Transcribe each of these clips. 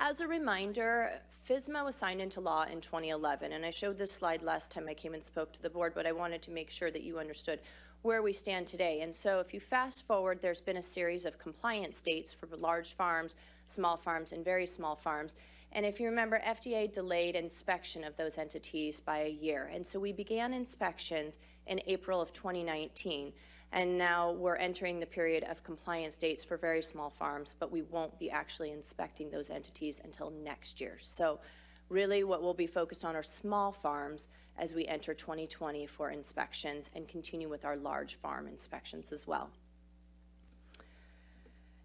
As a reminder, FISMA was signed into law in 2011, and I showed this slide last time I came and spoke to the board, but I wanted to make sure that you understood where we stand today. And so if you fast forward, there's been a series of compliance dates for large farms, small farms, and very small farms. And if you remember, FDA delayed inspection of those entities by a year. And so we began inspections in April of 2019. And now we're entering the period of compliance dates for very small farms, but we won't be actually inspecting those entities until next year. So really what we'll be focused on are small farms as we enter 2020 for inspections and continue with our large farm inspections as well.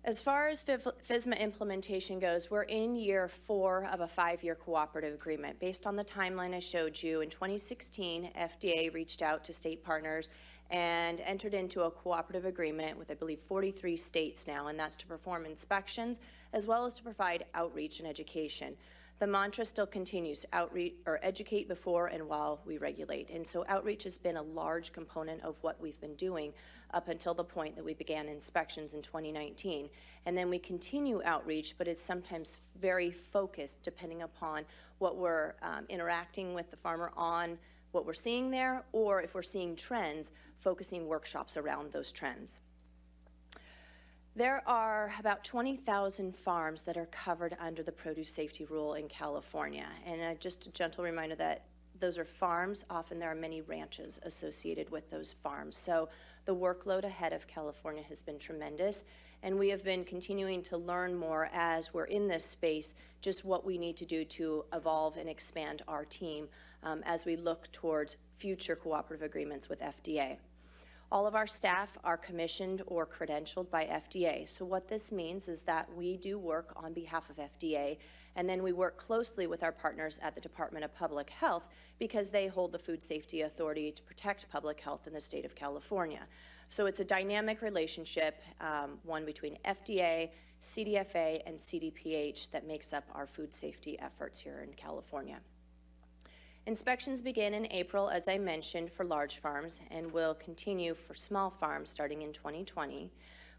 As far as FISMA implementation goes, we're in year 4 of a 5-year cooperative agreement. Based on the timeline I showed you, in 2016, FDA reached out to state partners and entered into a cooperative agreement with, I believe, 43 states now, and that's to perform inspections as well as to provide outreach and education. The mantra still continues, outreach or educate before and while we regulate. And so outreach has been a large component of what we've been doing up until the point that we began inspections in 2019. And then we continue outreach, but it's sometimes very focused depending upon what we're interacting with the farmer on, what we're seeing there, or if we're seeing trends, focusing workshops around those trends. There are about 20,000 farms that are covered under the produce safety rule in California. And just a gentle reminder that those are farms. Often there are many ranches associated with those farms. So the workload ahead of California has been tremendous. And we have been continuing to learn more as we're in this space, just what we need to do to evolve and expand our team as we look towards future cooperative agreements with FDA. All of our staff are commissioned or credentialed by FDA. So what this means is that we do work on behalf of FDA, and then we work closely with our partners at the Department of Public Health because they hold the Food Safety Authority to protect public health in the state of California. So it's a dynamic relationship, one between FDA, CDFA, and CDPH that makes up our food safety efforts here in California. Inspections begin in April, as I mentioned, for large farms and will continue for small farms starting in 2020.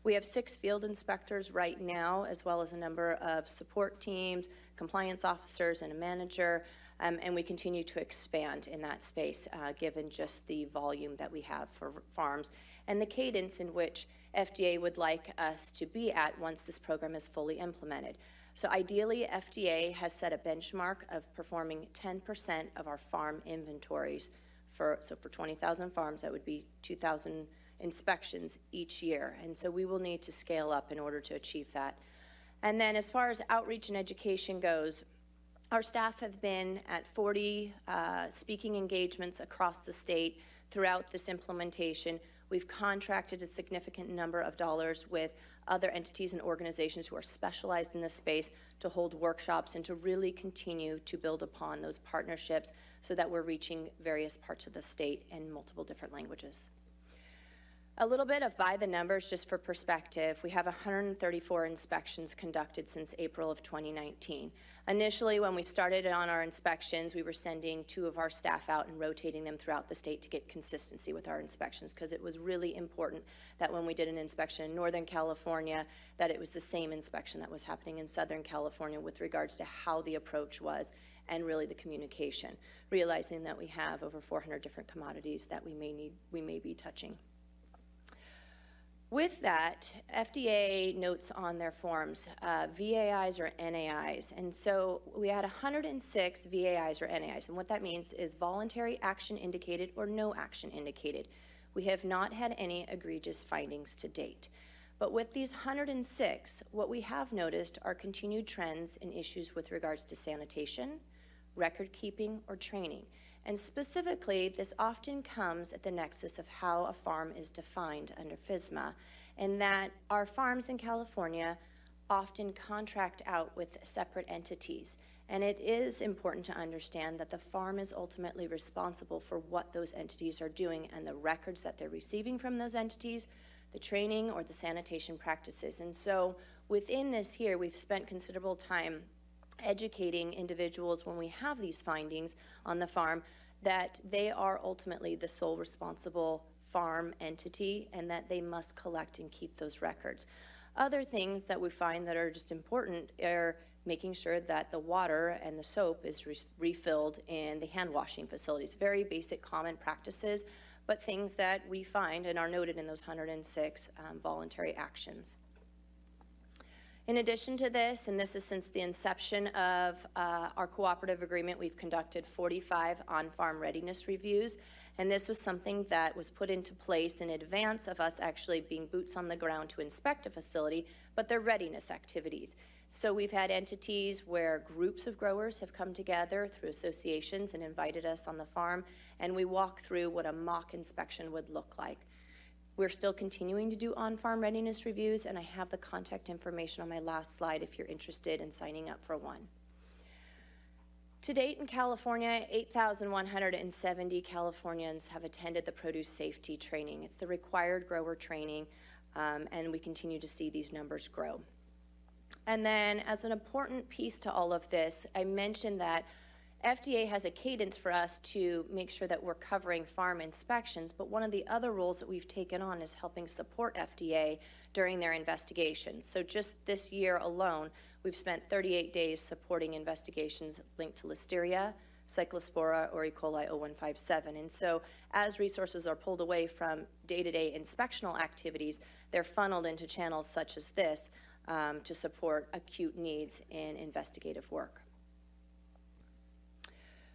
We have 6 field inspectors right now, as well as a number of support teams, compliance officers, and a manager, and we continue to expand in that space given just the volume that we have for farms and the cadence in which FDA would like us to be at once this program is fully implemented. So ideally, FDA has set a benchmark of performing 10% of our farm inventories. For 20,000 farms, that would be 2,000 inspections each year. And so we will need to scale up in order to achieve that. And then as far as outreach and education goes, our staff have been at 40 speaking engagements across the state throughout this implementation. We've contracted a significant number of dollars with other entities and organizations who are specialized in this space to hold workshops and to really continue to build upon those partnerships so that we're reaching various parts of the state in multiple different languages. A little bit of by the numbers just for perspective. We have 134 inspections conducted since April of 2019. Initially, when we started on our inspections, we were sending 2 of our staff out and rotating them throughout the state to get consistency with our inspections because it was really important that when we did an inspection in Northern California, that it was the same inspection that was happening in Southern California with regards to how the approach was and really the communication, realizing that we have over 400 different commodities that we may be touching. With that, FDA notes on their forms VAIs or NAIs, and so we had 106 VAIs or NAIs, and what that means is voluntary action indicated or no action indicated. We have not had any egregious findings to date. But with these 106, what we have noticed are continued trends in issues with regards to sanitation, record keeping, or training. And specifically, this often comes at the nexus of how a farm is defined under FISMA, and that our farms in California often contract out with separate entities. And it is important to understand that the farm is ultimately responsible for what those entities are doing and the records that they're receiving from those entities, the training or the sanitation practices. And so within this here, we've spent considerable time educating individuals when we have these findings on the farm that they are ultimately the sole responsible farm entity and that they must collect and keep those records. Other things that we find that are just important are making sure that the water and the soap is refilled in the hand washing facilities. Very basic common practices, but things that we find and are noted in those 106 voluntary actions. In addition to this, and this is since the inception of our cooperative agreement, we've conducted 45 on-farm readiness reviews, and this was something that was put into place in advance of us actually being boots on the ground to inspect a facility, but they're readiness activities. So we've had entities where groups of growers have come together through associations and invited us on the farm, and we walk through what a mock inspection would look like. We're still continuing to do on-farm readiness reviews, and I have the contact information on my last slide if you're interested in signing up for one. To date in California, 8,170 Californians have attended the produce safety training. It's the required grower training, and we continue to see these numbers grow. And then as an important piece to all of this, I mentioned that FDA has a cadence for us to make sure that we're covering farm inspections, but one of the other roles that we've taken on is helping support FDA during their investigations. So just this year alone, we've spent 38 days supporting investigations linked to Listeria, Cyclospora, or E. coli 0157. And so as resources are pulled away from day-to-day inspectional activities, they're funneled into channels such as this to support acute needs in investigative work.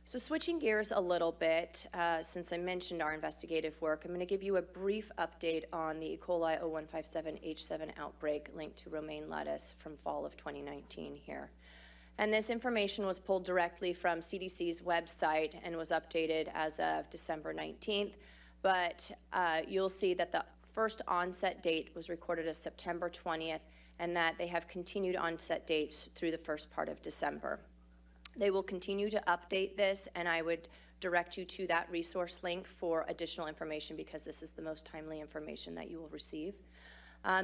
So switching gears a little bit, since I mentioned our investigative work, I'm going to give you a brief update on the E. coli 0157H7 outbreak linked to romaine lettuce from fall of 2019 here. And this information was pulled directly from CDC's website and was updated as of December 19th, but you'll see that the first onset date was recorded as September 20th, and that they have continued onset dates through the first part of December. They will continue to update this, and I would direct you to that resource link for additional information because this is the most timely information that you will receive.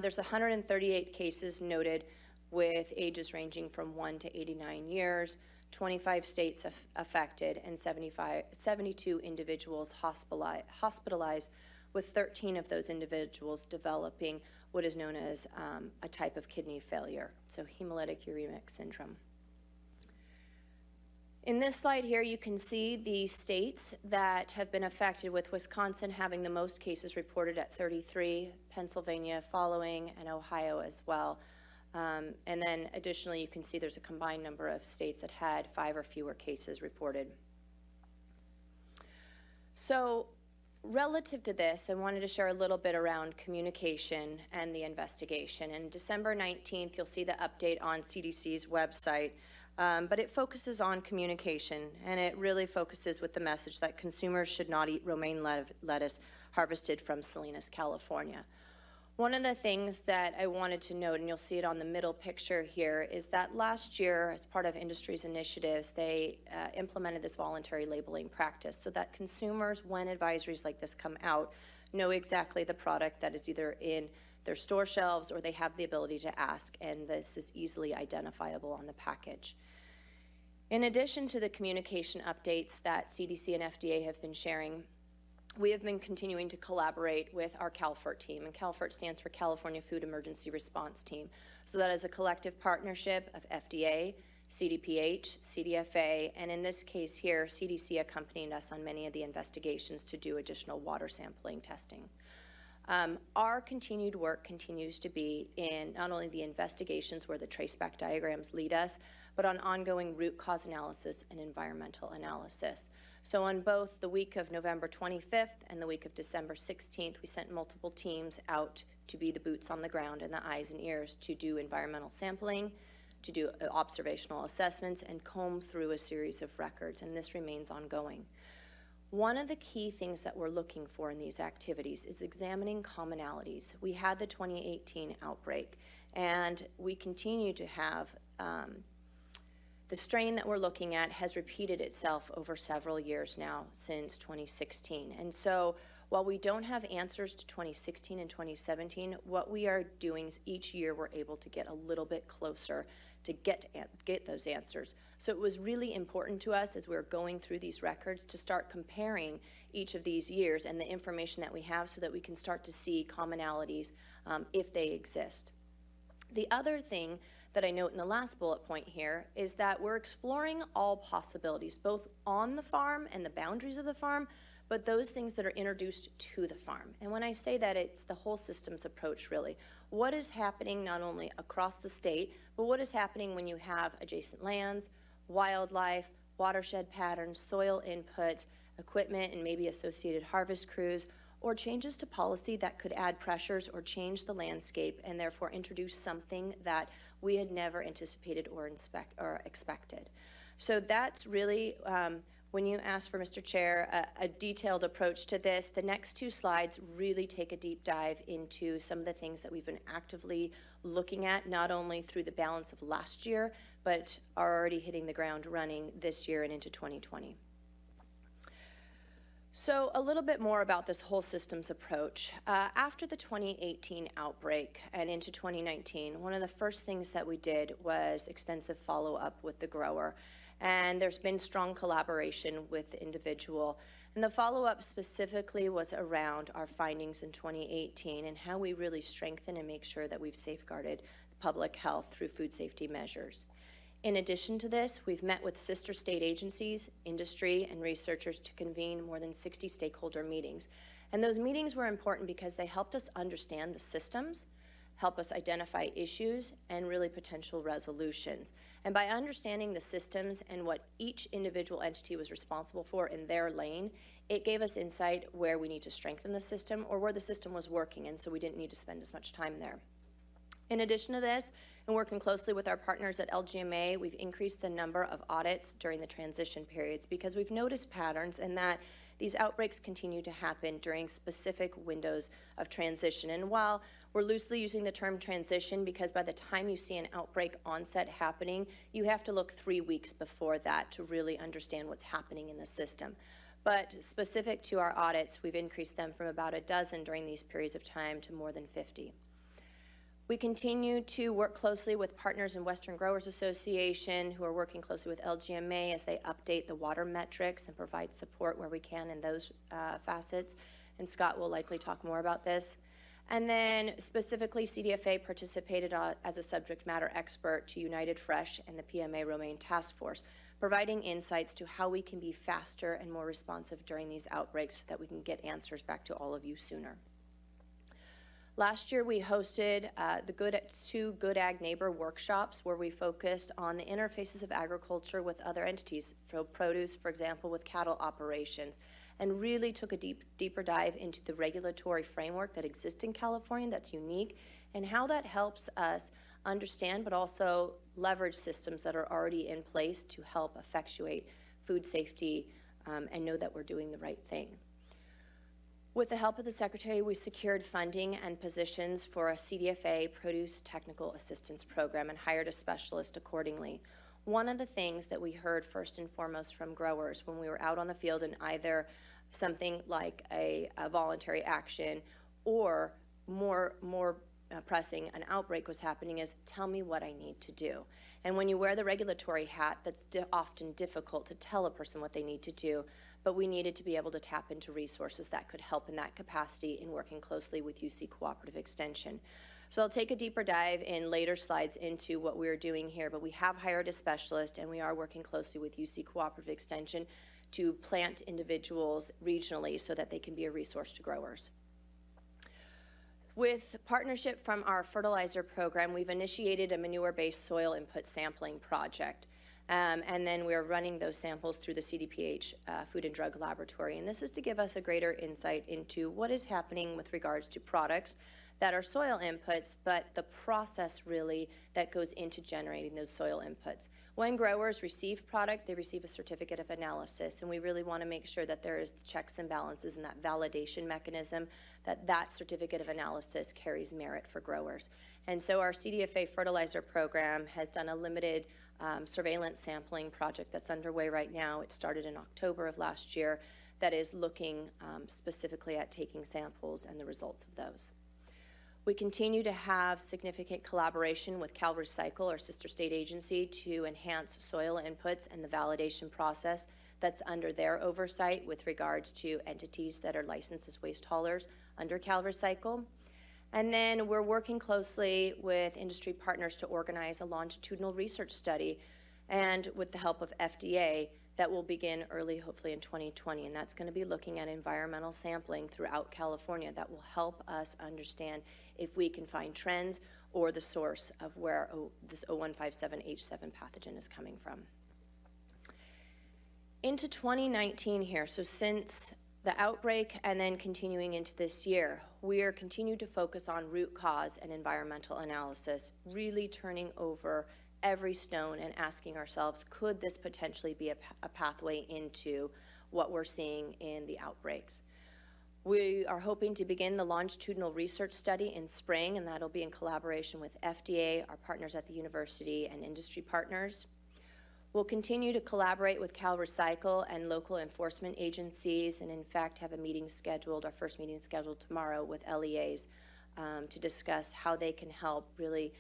There's 138 cases noted with ages ranging from 1 to 89 years, 25 states affected, and 72 individuals hospitalized, with 13 of those individuals developing what is known as a type of kidney failure, so hemolytic uremic syndrome. In this slide here, you can see the states that have been affected, with Wisconsin having the most cases reported at 33, Pennsylvania following, and Ohio as well. And then additionally, you can see there's a combined number of states that had 5 or fewer cases reported. So relative to this, I wanted to share a little bit around communication and the investigation. And December 19th, you'll see the update on CDC's website. But it focuses on communication, and it really focuses with the message that consumers should not eat romaine lettuce harvested from Salinas, California. One of the things that I wanted to note, and you'll see it on the middle picture here, is that last year, as part of industry's initiatives, they implemented this voluntary labeling practice so that consumers, when advisories like this come out, know exactly the product that is either in their store shelves or they have the ability to ask, and this is easily identifiable on the package. In addition to the communication updates that CDC and FDA have been sharing, we have been continuing to collaborate with our CalFIRT team, and CalFIRT stands for California Food Emergency Response Team. So that is a collective partnership of FDA, CDPH, CDFA, and in this case here, CDC accompanied us on many of the investigations to do additional water sampling testing. Our continued work continues to be in not only the investigations where the traceback diagrams lead us, but on ongoing root cause analysis and environmental analysis. So on both the week of November 25th and the week of December 16th, we sent multiple teams out to be the boots on the ground and the eyes and ears to do environmental sampling, to do observational assessments, and comb through a series of records, and this remains ongoing. One of the key things that we're looking for in these activities is examining commonalities. We had the 2018 outbreak, and we continue to have the strain that we're looking at has repeated itself over several years now since 2016. And so while we don't have answers to 2016 and 2017, what we are doing is each year we're able to get a little bit closer to get those answers. So it was really important to us as we were going through these records to start comparing each of these years and the information that we have so that we can start to see commonalities if they exist. The other thing that I note in the last bullet point here is that we're exploring all possibilities, both on the farm and the boundaries of the farm, but those things that are introduced to the farm. And when I say that, it's the whole systems approach, really. What is happening not only across the state, but what is happening when you have adjacent lands, wildlife, watershed patterns, soil inputs, equipment, and maybe associated harvest crews, or changes to policy that could add pressures or change the landscape and therefore introduce something that we had never anticipated or expected. So that's really, when you ask for, Mr. Chair, a detailed approach to this, the next two slides really take a deep dive into some of the things that we've been actively looking at, not only through the balance of last year, but are already hitting the ground running this year and into 2020. So a little bit more about this whole systems approach. After the 2018 outbreak and into 2019, one of the first things that we did was extensive follow-up with the grower. And there's been strong collaboration with the individual. And the follow-up specifically was around our findings in 2018 and how we really strengthen and make sure that we've safeguarded public health through food safety measures. In addition to this, we've met with sister state agencies, industry, and researchers to convene more than 60 stakeholder meetings. And those meetings were important because they helped us understand the systems, help us identify issues, and really potential resolutions. And by understanding the systems and what each individual entity was responsible for in their lane, it gave us insight where we need to strengthen the system or where the system was working, and so we didn't need to spend as much time there. In addition to this, and working closely with our partners at LGMA, we've increased the number of audits during the transition periods because we've noticed patterns in that these outbreaks continue to happen during specific windows of transition. And while we're loosely using the term transition because by the time you see an outbreak onset happening, you have to look 3 weeks before that to really understand what's happening in the system. But specific to our audits, we've increased them from about a dozen during these periods of time to more than 50. We continue to work closely with partners in Western Growers Association who are working closely with LGMA as they update the water metrics and provide support where we can in those facets. And Scott will likely talk more about this. And then specifically CDFA participated as a subject matter expert to United Fresh and the PMA Romaine Task Force, providing insights to how we can be faster and more responsive during these outbreaks so that we can get answers back to all of you sooner. Last year, we hosted two Good Ag Neighbor workshops where we focused on the interfaces of agriculture with other entities, so produce, for example, with cattle operations, and really took a deeper dive into the regulatory framework that exists in California that's unique and how that helps us understand but also leverage systems that are already in place to help effectuate food safety and know that we're doing the right thing. With the help of the Secretary, we secured funding and positions for a CDFA Produce Technical Assistance Program and hired a specialist accordingly. One of the things that we heard first and foremost from growers when we were out on the field in either something like a voluntary action or more pressing, an outbreak was happening is, tell me what I need to do. And when you wear the regulatory hat, that's often difficult to tell a person what they need to do. But we needed to be able to tap into resources that could help in that capacity in working closely with UC Cooperative Extension. So I'll take a deeper dive in later slides into what we're doing here, but we have hired a specialist and we are working closely with UC Cooperative Extension to plant individuals regionally so that they can be a resource to growers. With partnership from our fertilizer program, we've initiated a manure-based soil input sampling project. And then we're running those samples through the CDPH Food and Drug Laboratory. And this is to give us a greater insight into what is happening with regards to products that are soil inputs, but the process really that goes into generating those soil inputs. When growers receive product, they receive a certificate of analysis, and we really want to make sure that there is checks and balances and that validation mechanism, that certificate of analysis carries merit for growers. And so our CDFA fertilizer program has done a limited surveillance sampling project that's underway right now. It started in October of last year that is looking specifically at taking samples and the results of those. We continue to have significant collaboration with CalRecycle, our sister state agency, to enhance soil inputs and the validation process that's under their oversight with regards to entities that are licensed as waste haulers under CalRecycle. And then we're working closely with industry partners to organize a longitudinal research study, and with the help of FDA, that will begin early, hopefully in 2020. And that's going to be looking at environmental sampling throughout California that will help us understand if we can find trends or the source of where this 0157H7 pathogen is coming from. Into 2019 here, so since the outbreak and then continuing into this year, we are continuing to focus on root cause and environmental analysis, really turning over every stone and asking ourselves, could this potentially be a pathway into what we're seeing in the outbreaks? We are hoping to begin the longitudinal research study in spring, and that'll be in collaboration with FDA, our partners at the university, and industry partners. We'll continue to collaborate with Cal Recycle and local enforcement agencies, and in fact have a meeting scheduled, our first meeting scheduled tomorrow with LEAs to discuss how they can help really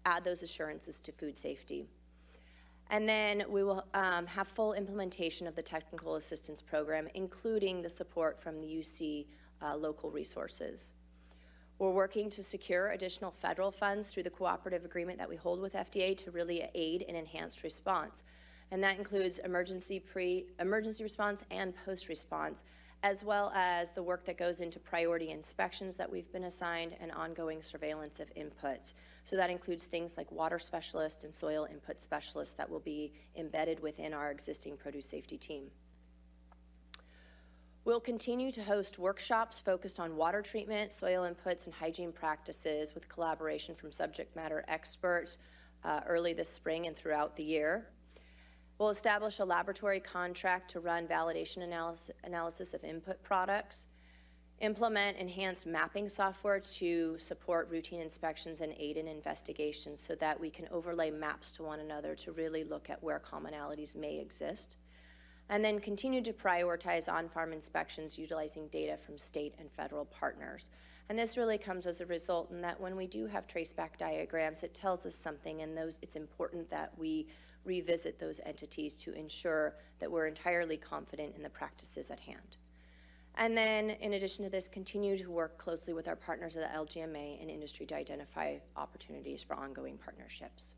add those assurances to food safety. And then we will have full implementation of the technical assistance program, including the support from the UC local resources. We're working to secure additional federal funds through the cooperative agreement that we hold with FDA to really aid in enhanced response. And that includes emergency response and post-response, as well as the work that goes into priority inspections that we've been assigned and ongoing surveillance of inputs. So that includes things like water specialists and soil input specialists that will be embedded within our existing produce safety team. We'll continue to host workshops focused on water treatment, soil inputs, and hygiene practices with collaboration from subject matter experts early this spring and throughout the year. We'll establish a laboratory contract to run validation analysis of input products, implement enhanced mapping software to support routine inspections and aid in investigations so that we can overlay maps to one another to really look at where commonalities may exist, and then continue to prioritize on-farm inspections utilizing data from state and federal partners. And this really comes as a result in that when we do have traceback diagrams, it tells us something, and it's important that we revisit those entities to ensure that we're entirely confident in the practices at hand. And then, in addition to this, continue to work closely with our partners at the LGMA and industry to identify opportunities for ongoing partnerships.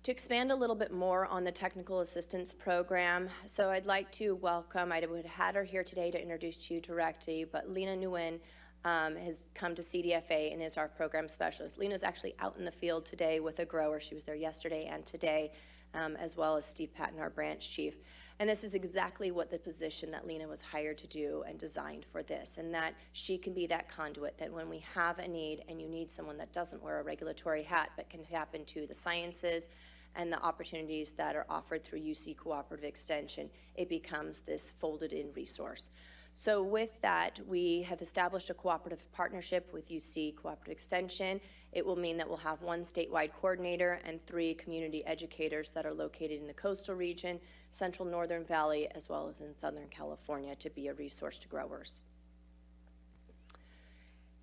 To expand a little bit more on the technical assistance program, so I'd like to welcome, I would have had her here today to introduce to you directly, but Lena Nguyen has come to CDFA and is our program specialist. Lena's actually out in the field today with a grower. She was there yesterday and today, as well as Steve Patton, our branch chief. And this is exactly what the position that Lena was hired to do and designed for this, and that she can be that conduit that when we have a need and you need someone that doesn't wear a regulatory hat but can tap into the sciences and the opportunities that are offered through UC Cooperative Extension, it becomes this folded in resource. So with that, we have established a cooperative partnership with UC Cooperative Extension. It will mean that we'll have one statewide coordinator and 3 community educators that are located in the coastal region, central northern valley, as well as in Southern California to be a resource to growers.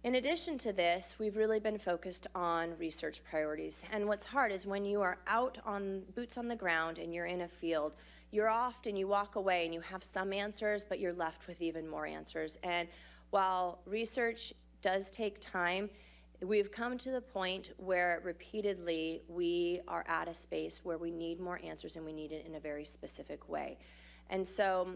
In addition to this, we've really been focused on research priorities. And what's hard is when you are out on boots on the ground and you're in a field, you're often, you walk away and you have some answers, but you're left with even more answers. And while research does take time, we've come to the point where repeatedly we are at a space where we need more answers and we need it in a very specific way. And so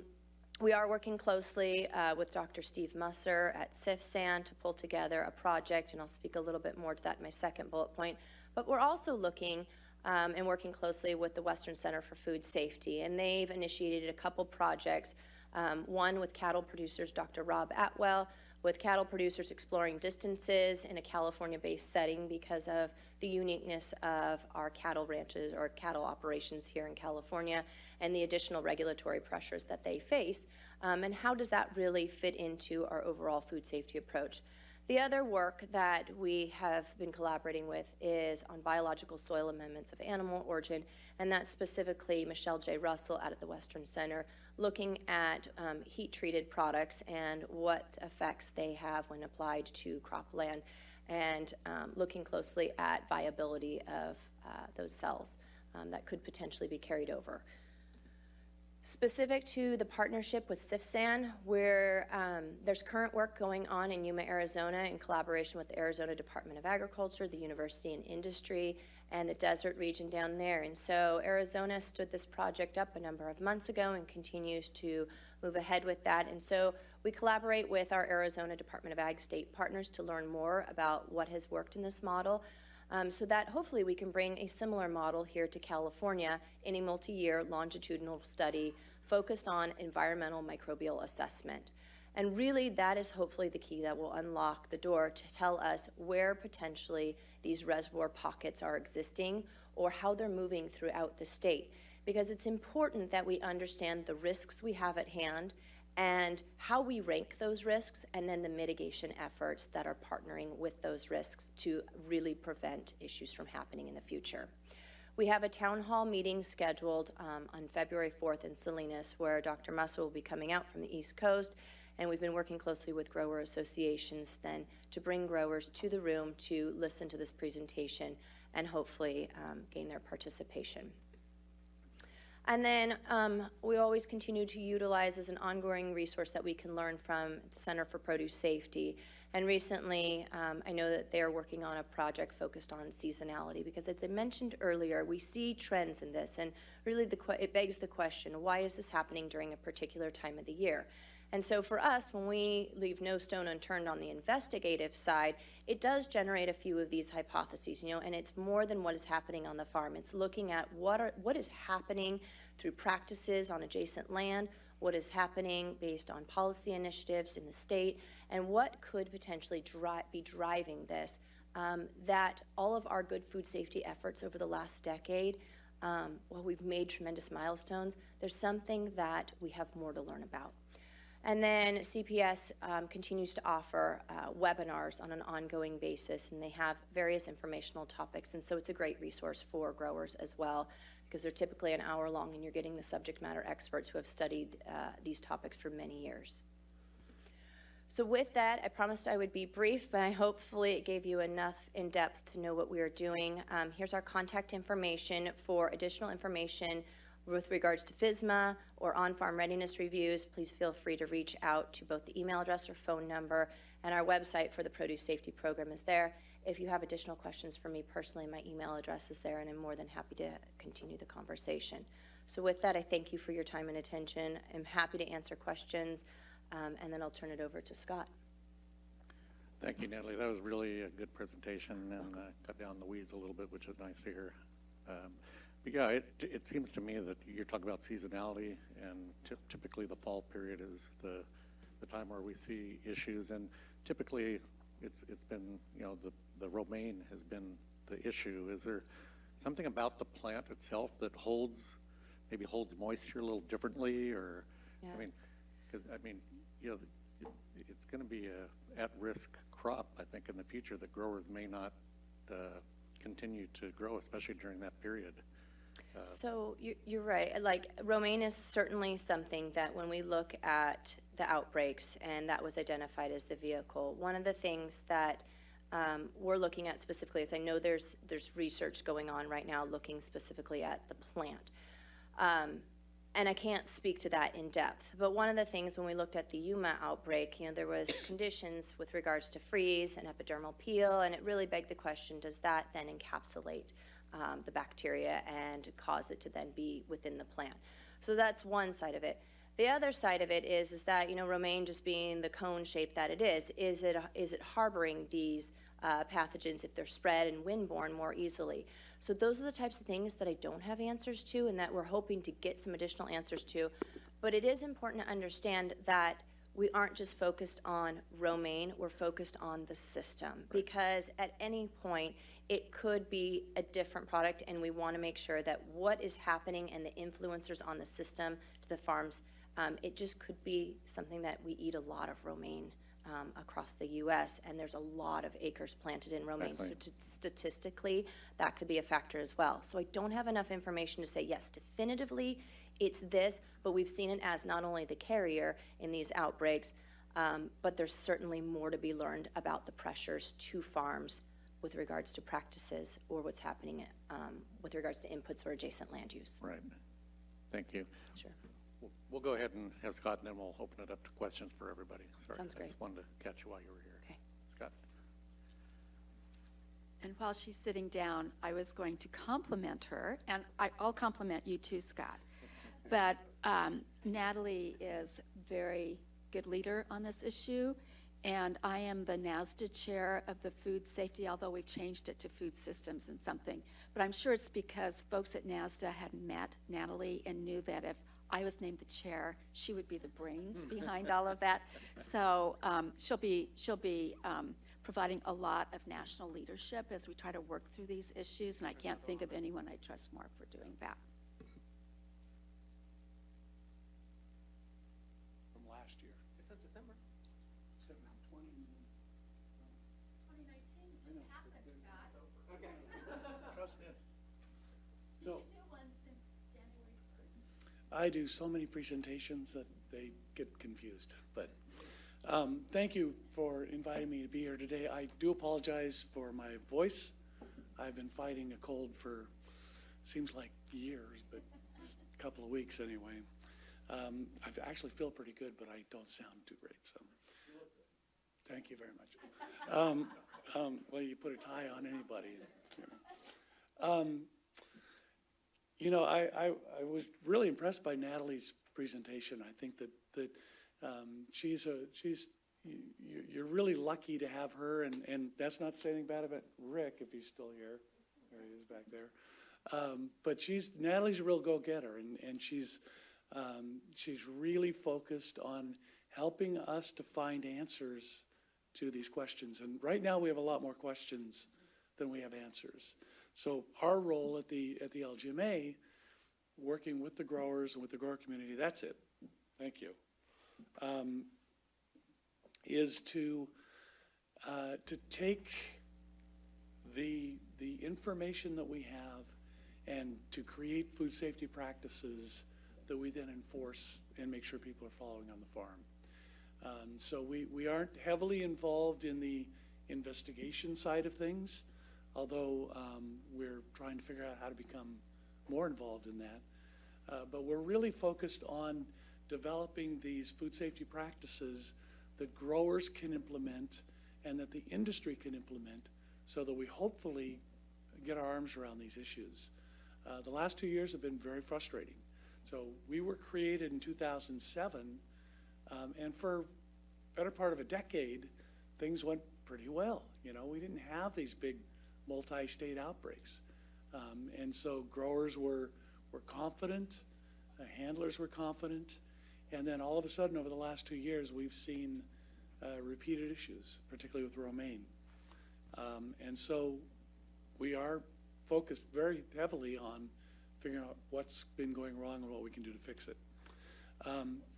we are working closely with Dr. Steve Musser at CIFSAN to pull together a project, and I'll speak a little bit more to that in my second bullet point. But we're also looking and working closely with the Western Center for Food Safety, and they've initiated a couple projects, one with cattle producers, Dr. Rob Atwell, with cattle producers exploring distances in a California-based setting because of the uniqueness of our cattle ranches or cattle operations here in California and the additional regulatory pressures that they face, and how does that really fit into our overall food safety approach. The other work that we have been collaborating with is on biological soil amendments of animal origin, and that's specifically Michelle J. Russell out at the Western Center looking at heat-treated products and what effects they have when applied to cropland, and looking closely at viability of those cells that could potentially be carried over. Specific to the partnership with CIFSAN, where there's current work going on in Yuma, Arizona in collaboration with the Arizona Department of Agriculture, the University and Industry, and the desert region down there. And so Arizona stood this project up a number of months ago and continues to move ahead with that. And so we collaborate with our Arizona Department of Ag state partners to learn more about what has worked in this model, so that hopefully we can bring a similar model here to California in a multi-year longitudinal study focused on environmental microbial assessment. And really that is hopefully the key that will unlock the door to tell us where potentially these reservoir pockets are existing or how they're moving throughout the state. Because it's important that we understand the risks we have at hand and how we rank those risks, and then the mitigation efforts that are partnering with those risks to really prevent issues from happening in the future. We have a town hall meeting scheduled on February 4th in Salinas, where Dr. Mussel will be coming out from the East Coast, and we've been working closely with grower associations then to bring growers to the room to listen to this presentation and hopefully gain their participation. And then we always continue to utilize as an ongoing resource that we can learn from the Center for Produce Safety. And recently, I know that they're working on a project focused on seasonality, because as I mentioned earlier, we see trends in this, and really it begs the question, why is this happening during a particular time of the year? And so for us, when we leave no stone unturned on the investigative side, it does generate a few of these hypotheses, and it's more than what is happening on the farm. It's looking at what is happening through practices on adjacent land, what is happening based on policy initiatives in the state, and what could potentially be driving this. That all of our good food safety efforts over the last decade, while we've made tremendous milestones, there's something that we have more to learn about. And then CPS continues to offer webinars on an ongoing basis, and they have various informational topics, and so it's a great resource for growers as well, because they're typically an hour long, and you're getting the subject matter experts who have studied these topics for many years. So with that, I promised I would be brief, but hopefully it gave you enough in depth to know what we are doing. Here's our contact information for additional information with regards to FISMA or on-farm readiness reviews. Please feel free to reach out to both the email address or phone number, and our website for the produce safety program is there. If you have additional questions for me personally, my email address is there, and I'm more than happy to continue the conversation. So with that, I thank you for your time and attention. I'm happy to answer questions, and then I'll turn it over to Scott. Thank you, Natalie. That was really a good presentation, and cut down the weeds a little bit, which is nice to hear. But yeah, it seems to me that you're talking about seasonality, and typically the fall period is the time where we see issues, and typically it's been, the Romaine has been the issue. Is there something about the plant itself that maybe holds moisture a little differently, or, yeah. Because it's going to be a at-risk crop, I think, in the future that growers may not continue to grow, especially during that period. So you're right. Like, Romaine is certainly something that when we look at the outbreaks, and that was identified as the vehicle, one of the things that we're looking at specifically is, I know there's research going on right now looking specifically at the plant. And I can't speak to that in depth, but one of the things when we looked at the Yuma outbreak, there was conditions with regards to freeze and epidermal peel, and it really begged the question, does that then encapsulate the bacteria and cause it to then be within the plant? So that's one side of it. The other side of it is that, Romaine, just being the cone shape that it is it harboring these pathogens if they're spread and windborne more easily? So those are the types of things that I don't have answers to, and that we're hoping to get some additional answers to. But it is important to understand that we aren't just focused on Romaine, we're focused on the system, because at any point it could be a different product, and we want to make sure that what is happening and the influencers on the system to the farms, it just could be something that we eat a lot of Romaine across the U.S., and there's a lot of acres planted in Romaine. So statistically, that could be a factor as well. So I don't have enough information to say, yes, definitively it's this, but we've seen it as not only the carrier in these outbreaks, but there's certainly more to be learned about the pressures to farms with regards to practices or what's happening with regards to inputs or adjacent land use. Right. Thank you. Sure. we'll go ahead and have Scott, and then we'll open it up to questions for everybody. Sorry, Sounds I great. just wanted to catch you while you were here. Okay. Scott? And while she's sitting down, I was going to compliment her, and I'll compliment you too, Scott. But Natalie is very good leader on this issue, and I am the NASDA chair of the food safety, although we've changed it to food systems and something. But I'm sure it's because folks at NASDA had met Natalie and knew that if I was named the chair, she would be the brains behind all of that. So she'll be providing a lot of national leadership as we try to work through these issues, and I can't think of anyone I trust more for doing that. From last year. It says December. 2019 just happened, Scott. Okay. Trust me. Did So you do one since January 1st? I do so many presentations that they get confused, but thank you for inviting me to be here today. I do apologize for my voice. I've been fighting a cold for, seems like years, but it's a couple of weeks anyway. I actually feel pretty good, but I don't sound too great, so. Thank you very much. Well, you put a tie on anybody. You know, I was really impressed by Natalie's presentation. I think that you're really lucky to have her, and that's not saying anything bad about Rick if he's still here. There he is back there. But Natalie's a real go-getter, and she's really focused on helping us to find answers to these questions. And right now we have a lot more questions than we have answers. So our role at the LGMA, working with the growers and with the grower community, that's it. Thank you. Is to take the information that we have and to create food safety practices that we then enforce and make sure people are following on the farm. So we aren't heavily involved in the investigation side of things, although we're trying to figure out how to become more involved in that. But we're really focused on developing these food safety practices that growers can implement and that the industry can implement so that we hopefully get our arms around these issues. The last 2 years have been very frustrating. So we were created in 2007, and for a better part of a decade, things went pretty well. You know, we didn't have these big multi-state outbreaks. And so growers were confident, handlers were confident, and then all of a sudden over the last 2 years, we've seen repeated issues, particularly with Romaine. And so we are focused very heavily on figuring out what's been going wrong and what we can do to fix it.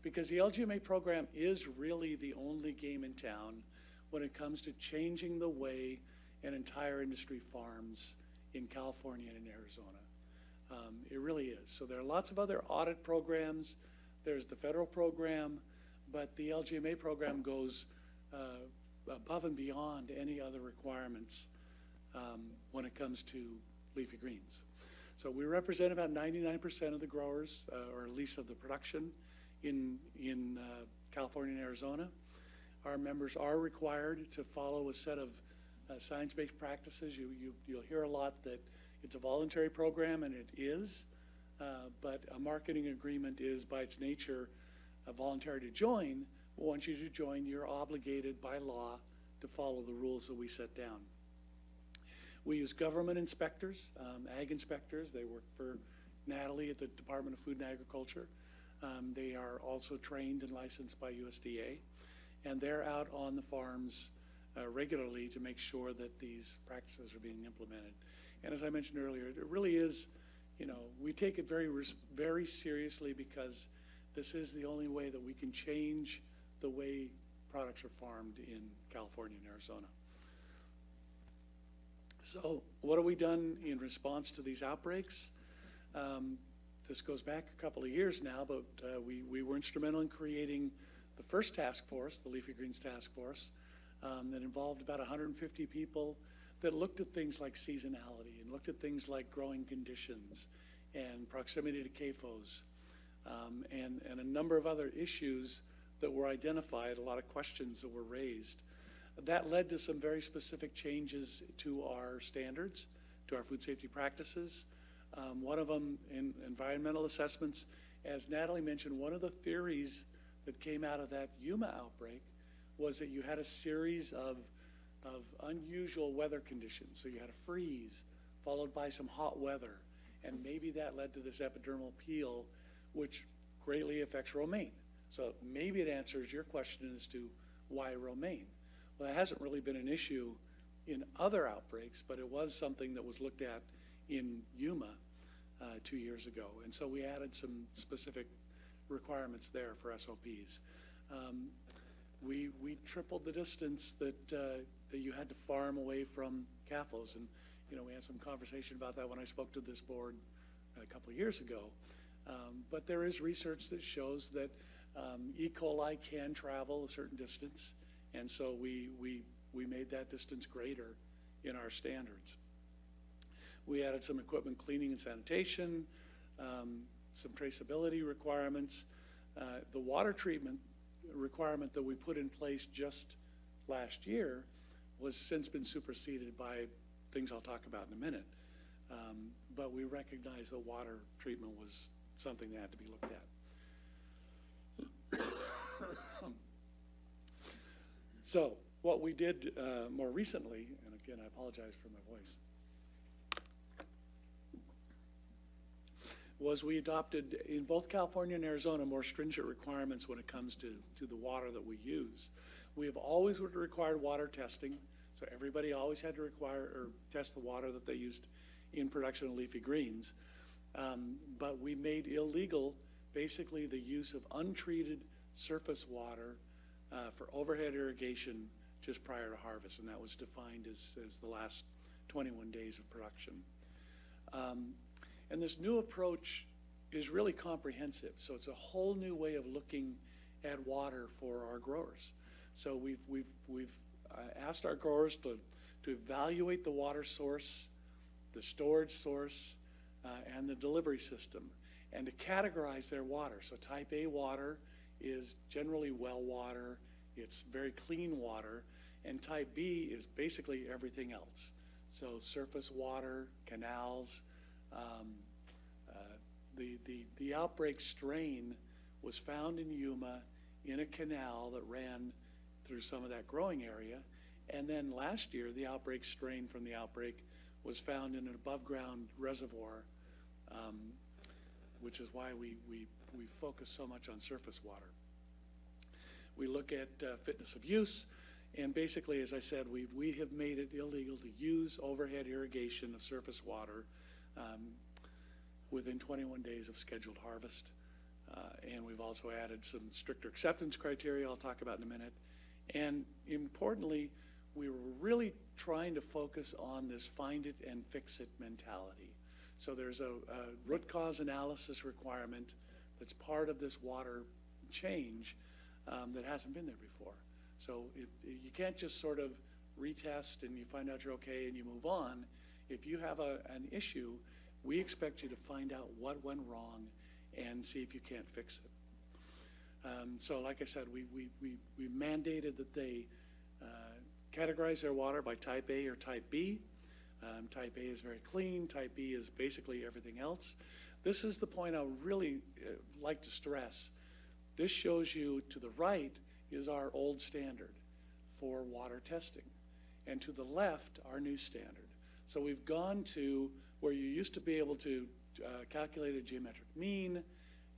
Because the LGMA program is really the only game in town when it comes to changing the way an entire industry farms in California and in Arizona. It really is. So there are lots of other audit programs. There's the federal program, but the LGMA program goes above and beyond any other requirements when it comes to leafy greens. So we represent about 99% of the growers, or at least of the production in California and Arizona. Our members are required to follow a set of science-based practices. You'll hear a lot that it's a voluntary program, and it is, but a marketing agreement is by its nature voluntary to join. But once you do join, you're obligated by law to follow the rules that we set down. We use government inspectors, ag inspectors. They work for Natalie at the Department of Food and Agriculture. They are also trained and licensed by USDA, and they're out on the farms regularly to make sure that these practices are being implemented. And as I mentioned earlier, it really is, you know, we take it very seriously because this is the only way that we can change the way products are farmed in California and Arizona. So what have we done in response to these outbreaks? This goes back a couple of years now, but we were instrumental in creating the first task force, the Leafy Greens Task Force, that involved about 150 people that looked at things like seasonality and looked at things like growing conditions and proximity to CAFOs. and a number of other issues that were identified, a lot of questions that were raised. That led to some very specific changes to our standards, to our food safety practices. One of them in environmental assessments, as Natalie mentioned, one of the theories that came out of that Yuma outbreak was that you had a series of unusual weather conditions. So you had a freeze followed by some hot weather, and maybe that led to this epidermal peel, which greatly affects romaine. So maybe it answers your question as to why romaine. Well, it hasn't really been an issue in other outbreaks, but it was something that was looked at in Yuma 2 years ago. And so we added some specific requirements there for SOPs. We tripled the distance that you had to farm away from CAFOs. And, you know, we had some conversation about that when I spoke to this board a couple of years ago. But there is research that shows that E. coli can travel a certain distance. And so we made that distance greater in our standards. We added some equipment cleaning and sanitation, some traceability requirements. The water treatment requirement that we put in place just last year was since been superseded by things I'll talk about in a minute. But we recognize that water treatment was something that had to be looked at. So what we did more recently, and again, I apologize for my voice, was we adopted in both California and Arizona more stringent requirements when it comes to the water that we use. We have always required water testing, so everybody always had to require or test the water that they used in production of leafy greens. But we made illegal basically the use of untreated surface water for overhead irrigation just prior to harvest, and that was defined as the last 21 days of production. And this new approach is really comprehensive. So it's a whole new way of looking at water for our growers. So we've asked our growers to evaluate the water source, the storage source, and the delivery system, and to categorize their water. So type A water is generally well water. It's very clean water. And type B is basically everything else. So surface water, canals. The outbreak strain was found in Yuma in a canal that ran through some of that growing area. And then last year, the outbreak strain from the outbreak was found in an above-ground reservoir, which is why we focus so much on surface water. We look at fitness of use, and basically, as I said, we have made it illegal to use overhead irrigation of surface water within 21 days of scheduled harvest. And we've also added some stricter acceptance criteria I'll talk about in a minute. And importantly, we were really trying to focus on this find it and fix it mentality. So there's a root cause analysis requirement that's part of this water change that hasn't been there before. So you can't just sort of retest and you find out you're okay and you move on. If you have an issue, we expect you to find out what went wrong and see if you can't fix it. So like I said, we mandated that they categorize their water by type A or type B. Type A is very clean. Type B is basically everything else. This is the point I would really like to stress. This shows you to the right is our old standard for water testing, and to the left, our new standard. So we've gone to where you used to be able to calculate a geometric mean,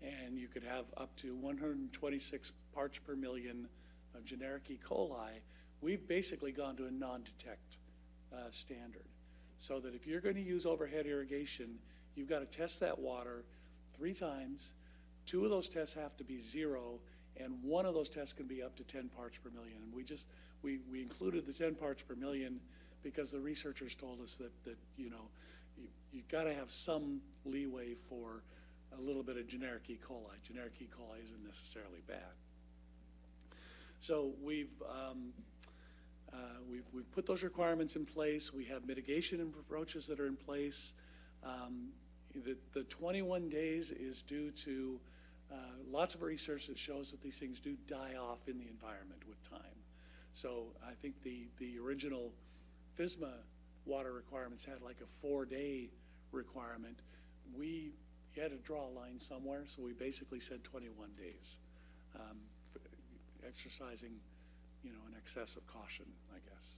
and you could have up to 126 parts per million of generic E. coli. We've basically gone to a non-detect standard, so that if you're going to use overhead irrigation, you've got to test that water 3 times. 2 of those tests have to be 0, and 1 of those tests can be up to 10 parts per million. And we included the 10 parts per million because the researchers told us that you know, you've got to have some leeway for a little bit of generic E. coli. Generic E. coli isn't necessarily bad. So we've put those requirements in place. We have mitigation approaches that are in place. The 21 days is due to lots of research that shows that these things do die off in the environment with time. So I think the original FISMA water requirements had like a 4-day requirement. We had to draw a line somewhere, so we basically said 21 days, exercising, an excess of caution, I guess.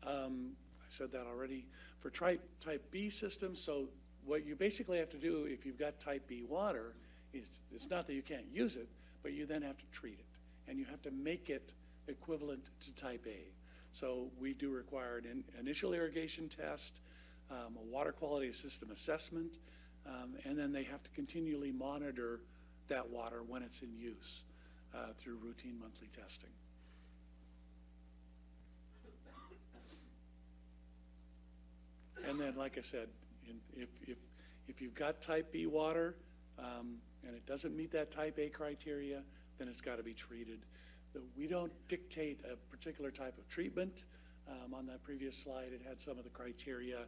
I said that already. For type B systems, so what you basically have to do if you've got type B water is, it's not that you can't use it, but you then have to treat it. And you have to make it equivalent to type A. So we do require an initial irrigation test, a water quality system assessment, and then they have to continually monitor that water when it's in use through routine monthly testing. And then, like I said, if you've got type B water and it doesn't meet that type A criteria, then it's got to be treated. We don't dictate a particular type of treatment. On that previous slide, it had some of the criteria.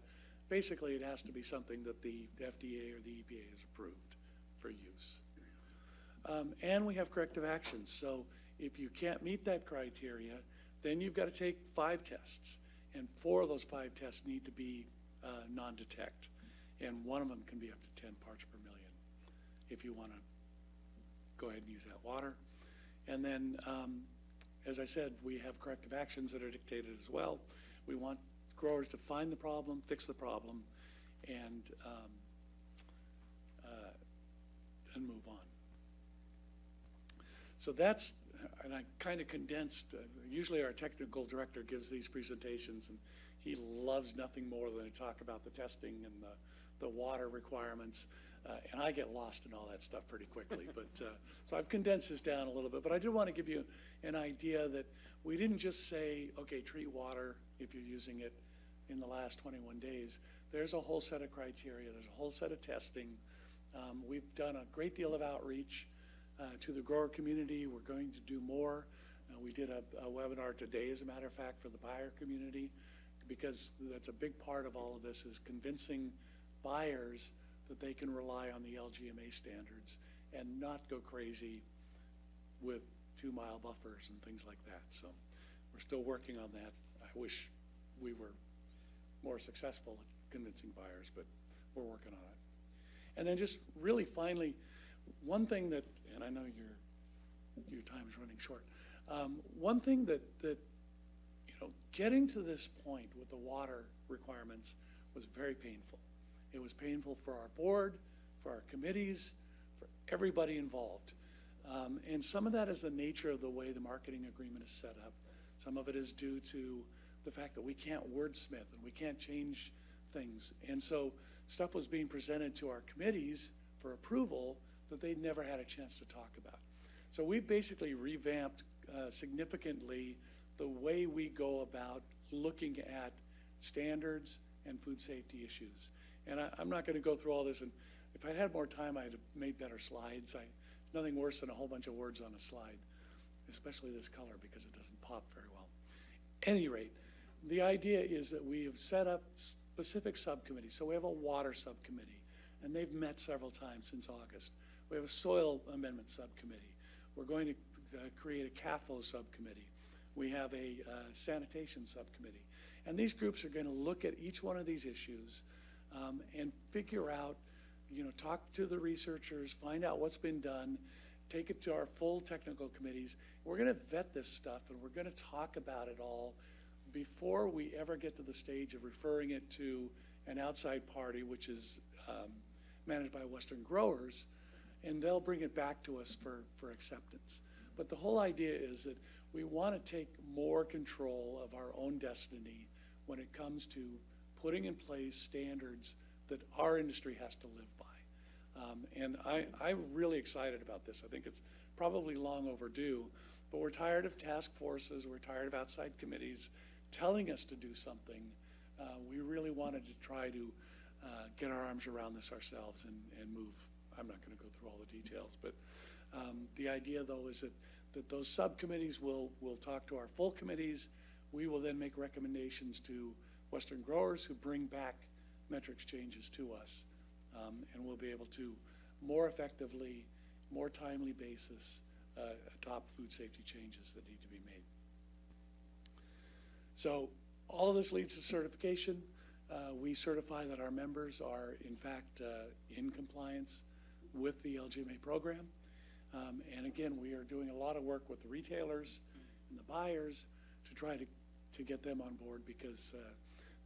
Basically, it has to be something that the FDA or the EPA has approved for use. And we have corrective actions. So if you can't meet that criteria, then you've got to take 5 tests. And 4 of those 5 tests need to be non-detect. And one of them can be up to 10 parts per million if you want to go ahead and use that water. And then, as I said, we have corrective actions that are dictated as well. We want growers to find the problem, fix the problem, and move on. So that's, and I kind of condensed, usually our technical director gives these presentations, and he loves nothing more than to talk about the testing and the water requirements. And I get lost in all that stuff pretty quickly. But so I've condensed this down a little bit. But I do want to give you an idea that we didn't just say, okay, treat water if you're using it in the last 21 days. There's a whole set of criteria. There's a whole set of testing. We've done a great deal of outreach to the grower community. We're going to do more. We did a webinar today, as a matter of fact, for the buyer community, because that's a big part of all of this, is convincing buyers that they can rely on the LGMA standards and not go crazy with 2-mile buffers and things like that. So we're still working on that. I wish we were more successful at convincing buyers, but we're working on it. And then just really finally, one thing that, and I know your time is running short, one thing that getting to this point with the water requirements was very painful. It was painful for our board, for our committees, for everybody involved. And some of that is the nature of the way the marketing agreement is set up. Some of it is due to the fact that we can't wordsmith and we can't change things. And so stuff was being presented to our committees for approval that they'd never had a chance to talk about. So we basically revamped significantly the way we go about looking at standards and food safety issues. And I'm not going to go through all this, and if I'd had more time, I'd have made better slides. There's nothing worse than a whole bunch of words on a slide, especially this color, because it doesn't pop very well. At any rate, the idea is that we have set up specific subcommittees. So we have a water subcommittee, and they've met several times since August. We have a soil amendment subcommittee. We're going to create a CAFO subcommittee. We have a sanitation subcommittee. And these groups are going to look at each one of these issues and figure out, talk to the researchers, find out what's been done, take it to our full technical committees. We're going to vet this stuff, and we're going to talk about it all before we ever get to the stage of referring it to an outside party, which is managed by Western Growers, and they'll bring it back to us for acceptance. But the whole idea is that we want to take more control of our own destiny when it comes to putting in place standards that our industry has to live by. And I'm really excited about this. I think it's probably long overdue, but we're tired of task forces, we're tired of outside committees telling us to do something. We really wanted to try to get our arms around this ourselves and move. I'm not going to go through all the details, but the idea, though, is that those subcommittees will talk to our full committees. We will then make recommendations to Western Growers who bring back metrics changes to us, and we'll be able to more effectively, more timely basis, adopt food safety changes that need to be made. So all of this leads to certification. We certify that our members are, in fact, in compliance with the LGMA program. And again, we are doing a lot of work with the retailers and the buyers to try to get them on board, because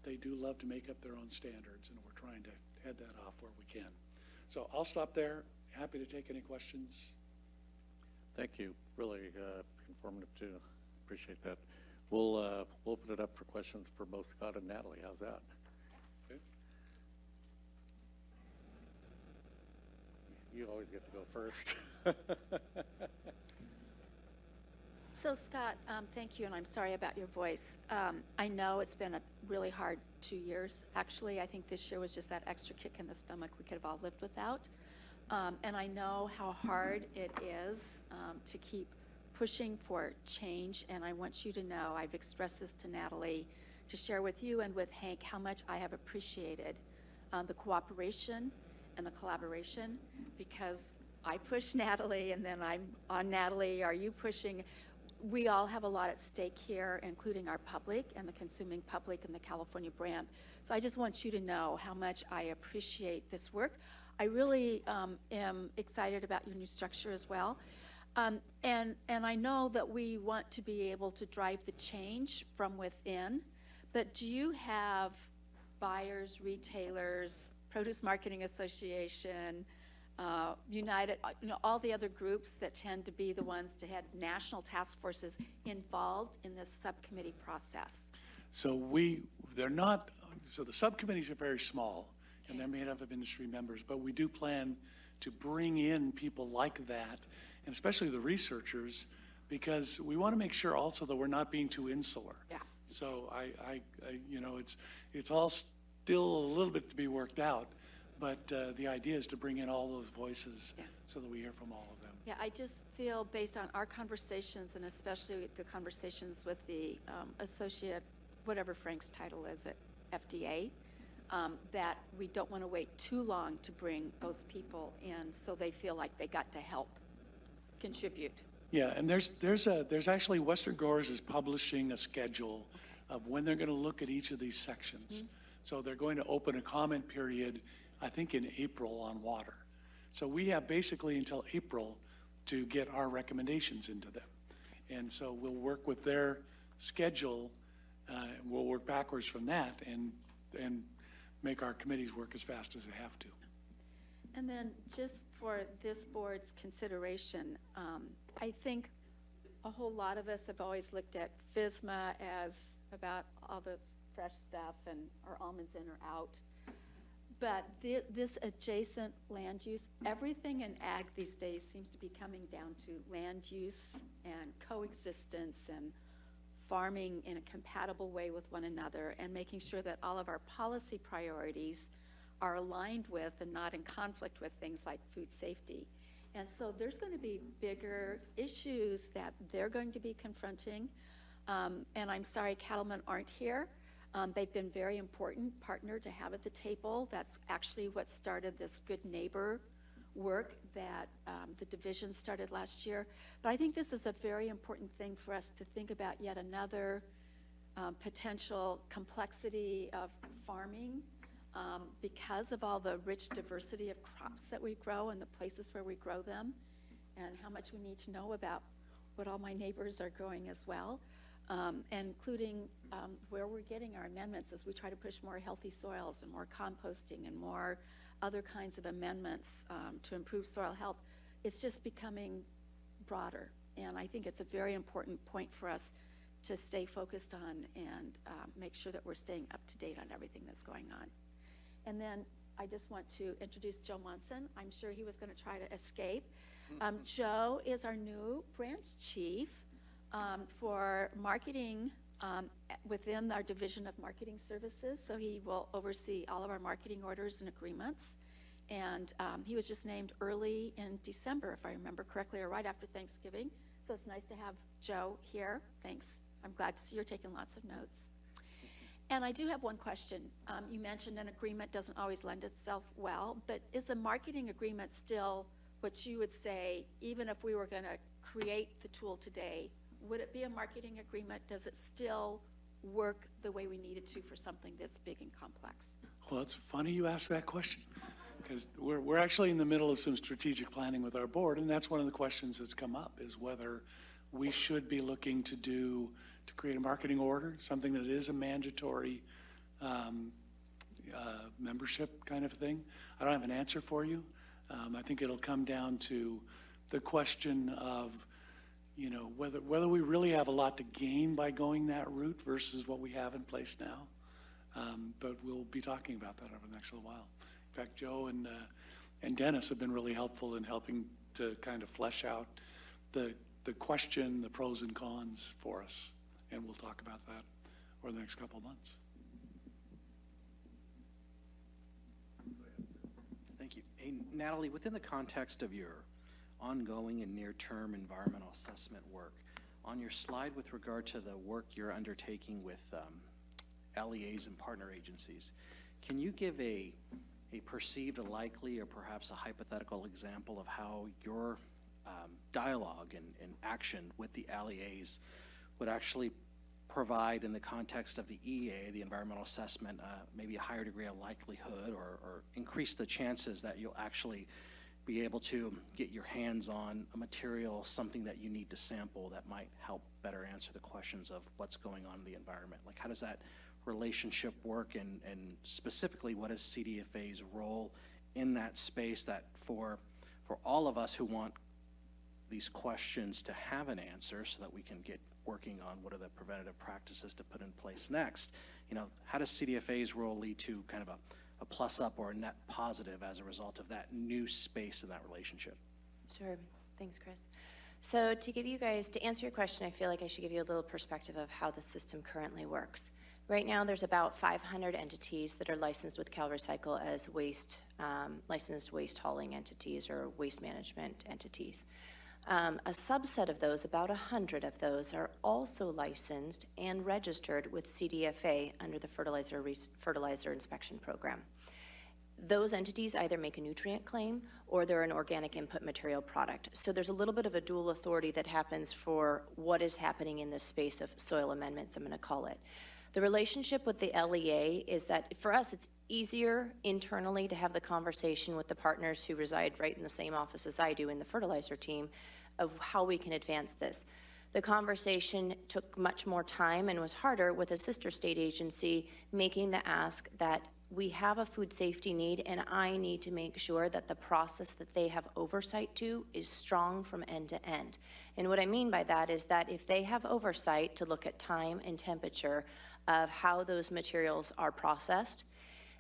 they do love to make up their own standards, and we're trying to head that off where we can. So I'll stop there. Happy to take any questions. Thank you. Really informative too. Appreciate that. We'll open it up for questions for both Scott and Natalie. How's that? Okay. You always get to go first. So Scott, thank you, and I'm sorry about your voice. I know it's been a really hard 2 years. Actually, I think this year was just that extra kick in the stomach we could have all lived without. And I know how hard it is to keep pushing for change, and I want you to know, I've expressed this to Natalie, to share with you and with Hank how much I have appreciated the cooperation and the collaboration, because I push Natalie, and then I'm on Natalie, are you pushing? We all have a lot at stake here, including our public and the consuming public and the California brand. So I just want you to know how much I appreciate this work. I really am excited about your new structure as well. And I know that we want to be able to drive the change from within, but do you have buyers, retailers, Produce Marketing Association, United, all the other groups that tend to be the ones to head national task forces involved in this subcommittee process? So they're not, so the subcommittees are very small, and they're made up of industry members, but we do plan to bring in people like that, and especially the researchers, because we want to make sure also that we're not being too insular. Yeah. So I it's all still a little bit to be worked out, but the idea is to bring in all those voices so that we hear from all of them. Yeah, I just feel, based on our conversations, and especially the conversations with the associate, whatever Frank's title is at FDA, that we don't want to wait too long to bring those people in so they feel like they got to help contribute. Yeah, and there's actually, Western Growers is publishing a schedule of when they're going to look at each of these sections. Mm-hmm. So they're going to open a comment period, I think in April, on water. So we have basically until April to get our recommendations into them. And so we'll work with their schedule, we'll work backwards from that and make our committees work as fast as they have to. And then just for this board's consideration, I think a whole lot of us have always looked at FISMA as about all this fresh stuff and are almonds in or out. But this adjacent land use, everything in ag these days seems to be coming down to land use and coexistence and farming in a compatible way with one another, and making sure that all of our policy priorities are aligned with and not in conflict with things like food safety. And so there's going to be bigger issues that they're going to be confronting. And I'm sorry cattlemen aren't here. They've been very important partner to have at the table. That's actually what started this good neighbor work that the division started last year. But I think this is a very important thing for us to think about, yet another potential complexity of farming because of all the rich diversity of crops that we grow and the places where we grow them, and how much we need to know about what all my neighbors are growing as well, and including where we're getting our amendments as we try to push more healthy soils and more composting and more other kinds of amendments to improve soil health. It's just becoming broader, and I think it's a very important point for us to stay focused on and make sure that we're staying up to date on everything that's going on. And then I just want to introduce Joe Monson. I'm sure he was going to try to escape. Joe is our new branch chief for marketing within our division of marketing services. So he will oversee all of our marketing orders and agreements. And he was just named early in December, if I remember correctly, or right after Thanksgiving. So it's nice to have Joe here. Thanks. I'm glad to see you're taking lots of notes. And I do have one question. You mentioned an agreement doesn't always lend itself well, but is a marketing agreement still what you would say, even if we were going to create the tool today, would it be a marketing agreement? Does it still work the way we need it to for something this big and complex? Well, it's funny you ask that question, because we're actually in the middle of some strategic planning with our board, and that's one of the questions that's come up, is whether we should be looking to create a marketing order, something that is a mandatory membership kind of thing. I don't have an answer for you. I think it'll come down to the question of, you know, whether we really have a lot to gain by going that route versus what we have in place now. But we'll be talking about that over the next little while. In fact, Joe and Dennis have been really helpful in helping to kind of flesh out the question, the pros and cons for us. And we'll talk about that over the next couple of months. Thank you. Hey, Natalie, within the context of your ongoing and near-term environmental assessment work, on your slide with regard to the work you're undertaking with LEAs and partner agencies, can you give a perceived, a likely, or perhaps a hypothetical example of how your dialogue and action with the LEAs would actually provide, in the context of the EA, the environmental assessment, maybe a higher degree of likelihood, or increase the chances that you'll actually be able to get your hands on a material, something that you need to sample that might help better answer the questions of what's going on in the environment? Like, how does that relationship work, and specifically, what is CDFA's role in that space, that for all of us who want these questions to have an answer so that we can get working on what are the preventative practices to put in place next, you know, how does CDFA's role lead to kind of a plus up or a net positive as a result of that new space in that relationship? Sure. Thanks, Chris. So to answer your question, I feel like I should give you a little perspective of how the system currently works. Right now, there's about 500 entities that are licensed with CalRecycle as licensed waste hauling entities or waste management entities. A subset of those, about 100 of those, are also licensed and registered with CDFA under the fertilizer inspection program. Those entities either make a nutrient claim or they're an organic input material product. So there's a little bit of a dual authority that happens for what is happening in this space of soil amendments, I'm going to call it. The relationship with the LEA is that for us, it's easier internally to have the conversation with the partners who reside right in the same office as I do in the fertilizer team of how we can advance this. The conversation took much more time and was harder with a sister state agency making the ask that we have a food safety need and I need to make sure that the process that they have oversight to is strong from end to end. And what I mean by that is that if they have oversight to look at time and temperature of how those materials are processed,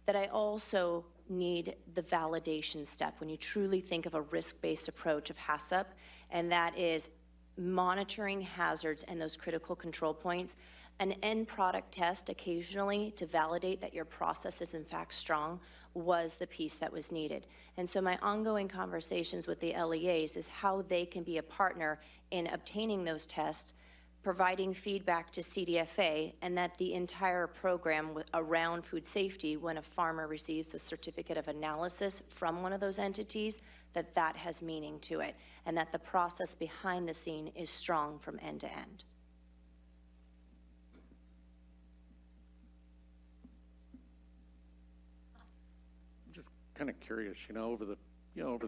that I also need the validation step when you truly think of a risk-based approach of HACCP, and that is monitoring hazards and those critical control points. An end product test occasionally to validate that your process is in fact strong was the piece that was needed. And so my ongoing conversations with the LEAs is how they can be a partner in obtaining those tests, providing feedback to CDFA, and that the entire program around food safety, when a farmer receives a certificate of analysis from one of those entities, that has meaning to it, and that the process behind the scene is strong from end to end. I'm just kind of curious, over the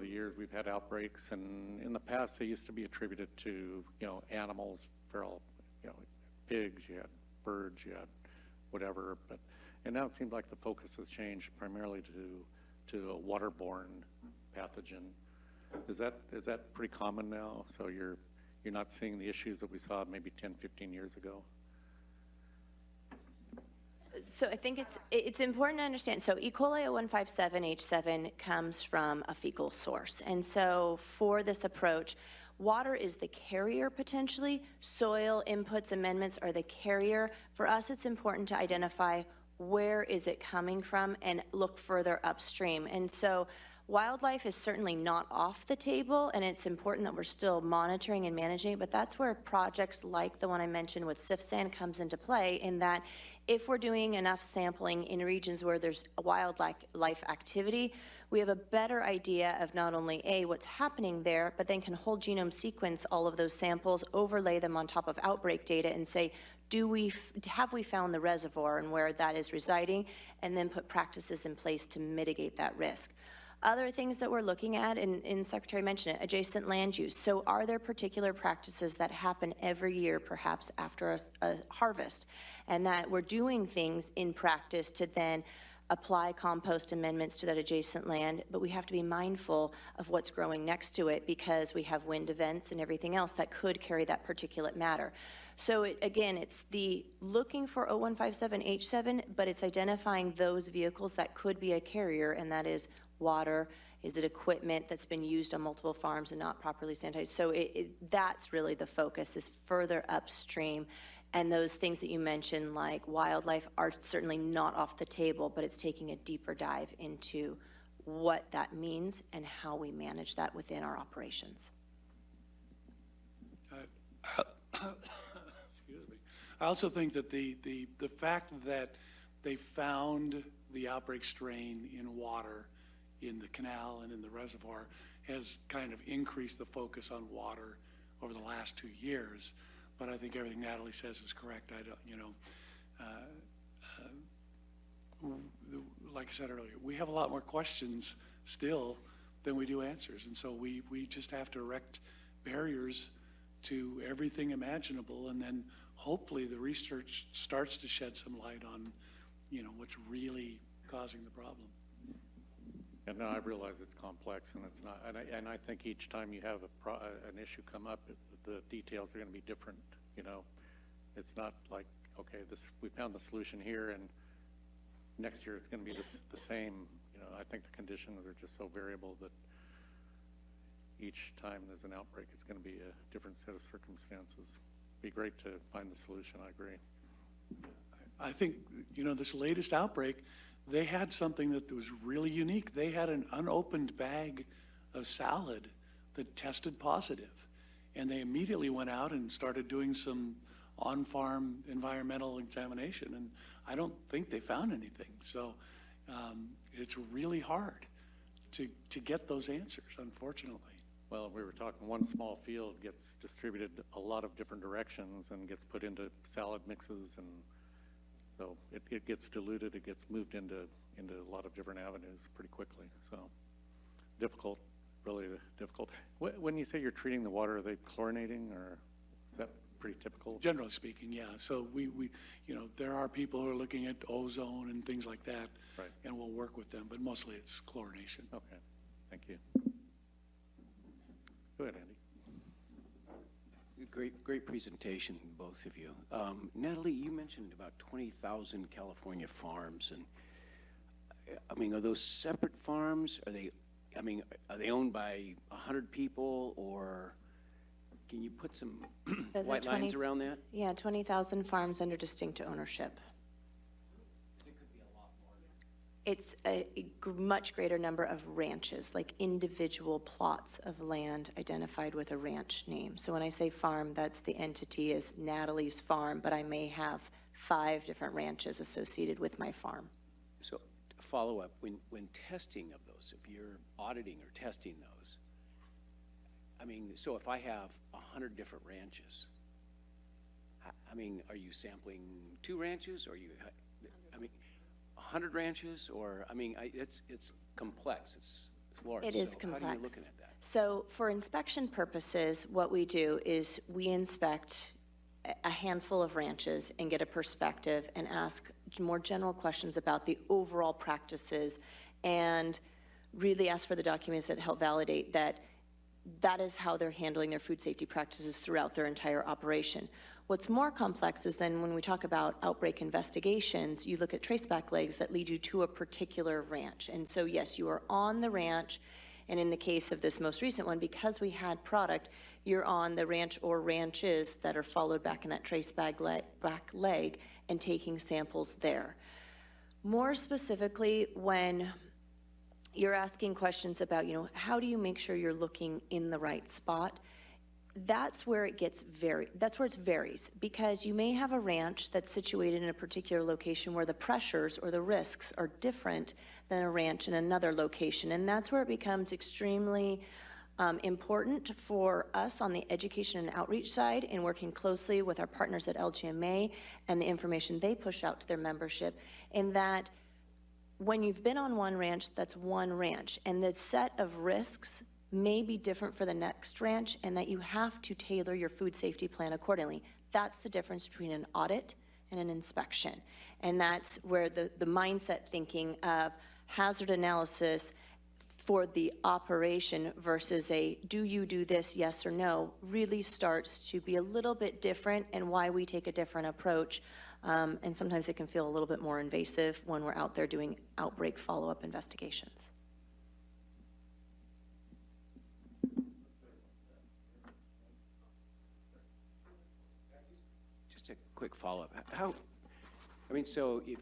years we've had outbreaks, and in the past they used to be attributed to, animals, feral, pigs, you had birds, you had whatever, and now it seems like the focus has changed primarily to a waterborne pathogen. Is that pretty common now? So you're not seeing the issues that we saw maybe 10, 15 years ago? So I think it's important to understand. So E. coli 0157H7 comes from a fecal source. And so for this approach, water is the carrier potentially. Soil inputs, amendments are the carrier. For us, it's important to identify where is it coming from and look further upstream. And so Wildlife is certainly not off the table, and it's important that we're still monitoring and managing it, but that's where projects like the one I mentioned with SIFSAN comes into play, in that if we're doing enough sampling in regions where there's wildlife activity, we have a better idea of not only A, what's happening there, but then can whole genome sequence all of those samples, overlay them on top of outbreak data and say, have we found the reservoir and where that is residing, and then put practices in place to mitigate that risk. Other things that we're looking at, and Secretary mentioned it, adjacent land use. So are there particular practices that happen every year, perhaps after a harvest, and that we're doing things in practice to then apply compost amendments to that adjacent land, but we have to be mindful of what's growing next to it, because we have wind events and everything else that could carry that particulate matter. So again, it's the looking for 0157H7, but it's identifying those vehicles that could be a carrier, and that is water, is it equipment that's been used on multiple farms and not properly sanitized? So that's really the focus, is further upstream. And those things that you mentioned, like wildlife, are certainly not off the table, but it's taking a deeper dive into what that means and how we manage that within our operations. Excuse me. I also think that the fact that they found the outbreak strain in water, in the canal and in the reservoir, has kind of increased the focus on water over the last 2 years. But I think everything Natalie says is correct. I don't, like I said earlier, we have a lot more questions still than we do answers. And so we just have to erect barriers to everything imaginable, and then hopefully the research starts to shed some light on, what's really causing the problem. And now I realize it's complex, and it's not, and I think each time you have an issue come up, the details are going to be different. It's not like, okay, we found the solution here, and next year it's going to be the same. I think the conditions are just so variable that each time there's an outbreak, it's going to be a different set of circumstances. It'd be great to find the solution. I agree. I think, this latest outbreak, they had something that was really unique. They had an unopened bag of salad that tested positive. And they immediately went out and started doing some on-farm environmental examination. And I don't think they found anything. So it's really hard to get those answers, unfortunately. Well, we were talking, one small field gets distributed a lot of different directions and gets put into salad mixes, and so it gets diluted, it gets moved into a lot of different avenues pretty quickly. So difficult, really difficult. When you say you're treating the water, are they chlorinating, or is that pretty typical? Generally speaking, yeah. So we there are people who are looking at ozone and things like that, Right. And we'll work with them, but mostly it's chlorination. Okay, thank you. Go ahead, Andy. Great presentation, both of you. Natalie, you mentioned about 20,000 California farms, and are those separate farms? Are they owned by 100 people, or can you put some Those are white lines around that? Yeah, 20,000 farms under distinct ownership. It's a much greater number of ranches, like individual plots of land identified with a ranch name. So when I say farm, that's the entity is Natalie's farm, but I may have 5 different ranches associated with my farm. So follow up, when testing of those, if you're auditing or testing those, so if I have 100 different ranches, are you sampling 2 ranches, or 100 ranches, or, it's complex, it's large. It is so complex. How are you looking at that? So for inspection purposes, what we do is we inspect a handful of ranches and get a perspective and ask more general questions about the overall practices, and really ask for the documents that help validate that that is how they're handling their food safety practices throughout their entire operation. What's more complex is then when we talk about outbreak investigations, you look at traceback legs that lead you to a particular ranch. And so yes, you are on the ranch, and in the case of this most recent one, because we had product, you're on the ranch or ranches that are followed back in that traceback leg and taking samples there. More specifically, when you're asking questions about, how do you make sure you're looking in the right spot? That's where it varies, because you may have a ranch that's situated in a particular location where the pressures or the risks are different than a ranch in another location. And that's where it becomes extremely important for us on the education and outreach side, in working closely with our partners at LGMA and the information they push out to their membership, in that when you've been on one ranch, that's one ranch, and the set of risks may be different for the next ranch, and that you have to tailor your food safety plan accordingly. That's the difference between an audit and an inspection. And that's where the mindset thinking of hazard analysis for the operation versus a do you do this, yes or no, really starts to be a little bit different, and why we take a different approach. And sometimes it can feel a little bit more invasive when we're out there doing outbreak follow-up investigations. Just a quick follow-up. So if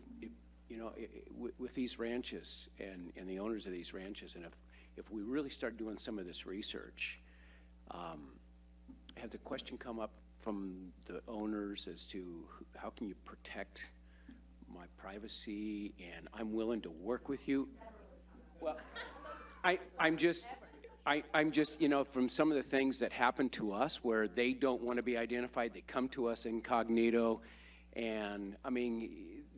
with these ranches and the owners of these ranches, and if we really start doing some of this research, have the question come up from the owners as to how can you protect my privacy, and I'm willing to work with you? Well, I'm just, from some of the things that happen to us where they don't want to be identified, they come to us incognito, and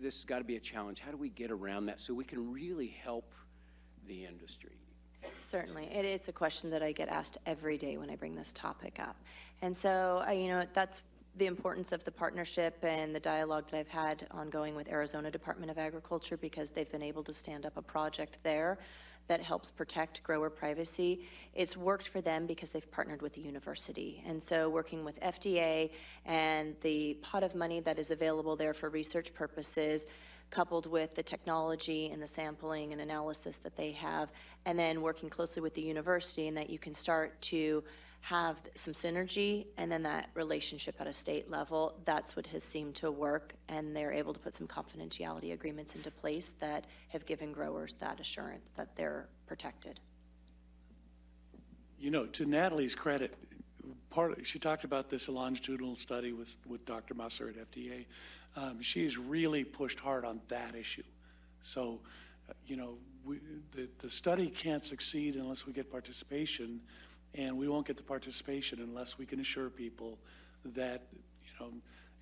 this has got to be a challenge. How do we get around that so we can really help the industry? Certainly. It is a question that I get asked every day when I bring this topic up. And so, that's the importance of the partnership and the dialogue that I've had ongoing with Arizona Department of Agriculture, because they've been able to stand up a project there that helps protect grower privacy. It's worked for them because they've partnered with the university. And so working with FDA and the pot of money that is available there for research purposes, coupled with the technology and the sampling and analysis that they have, and then working closely with the university, and that you can start to have some synergy, and then that relationship at a state level, that's what has seemed to work, and they're able to put some confidentiality agreements into place that have given growers that assurance that they're protected. To Natalie's credit, she talked about this longitudinal study with Dr. Musser at FDA. She's really pushed hard on that issue. So, the study can't succeed unless we get participation, and we won't get the participation unless we can assure people that,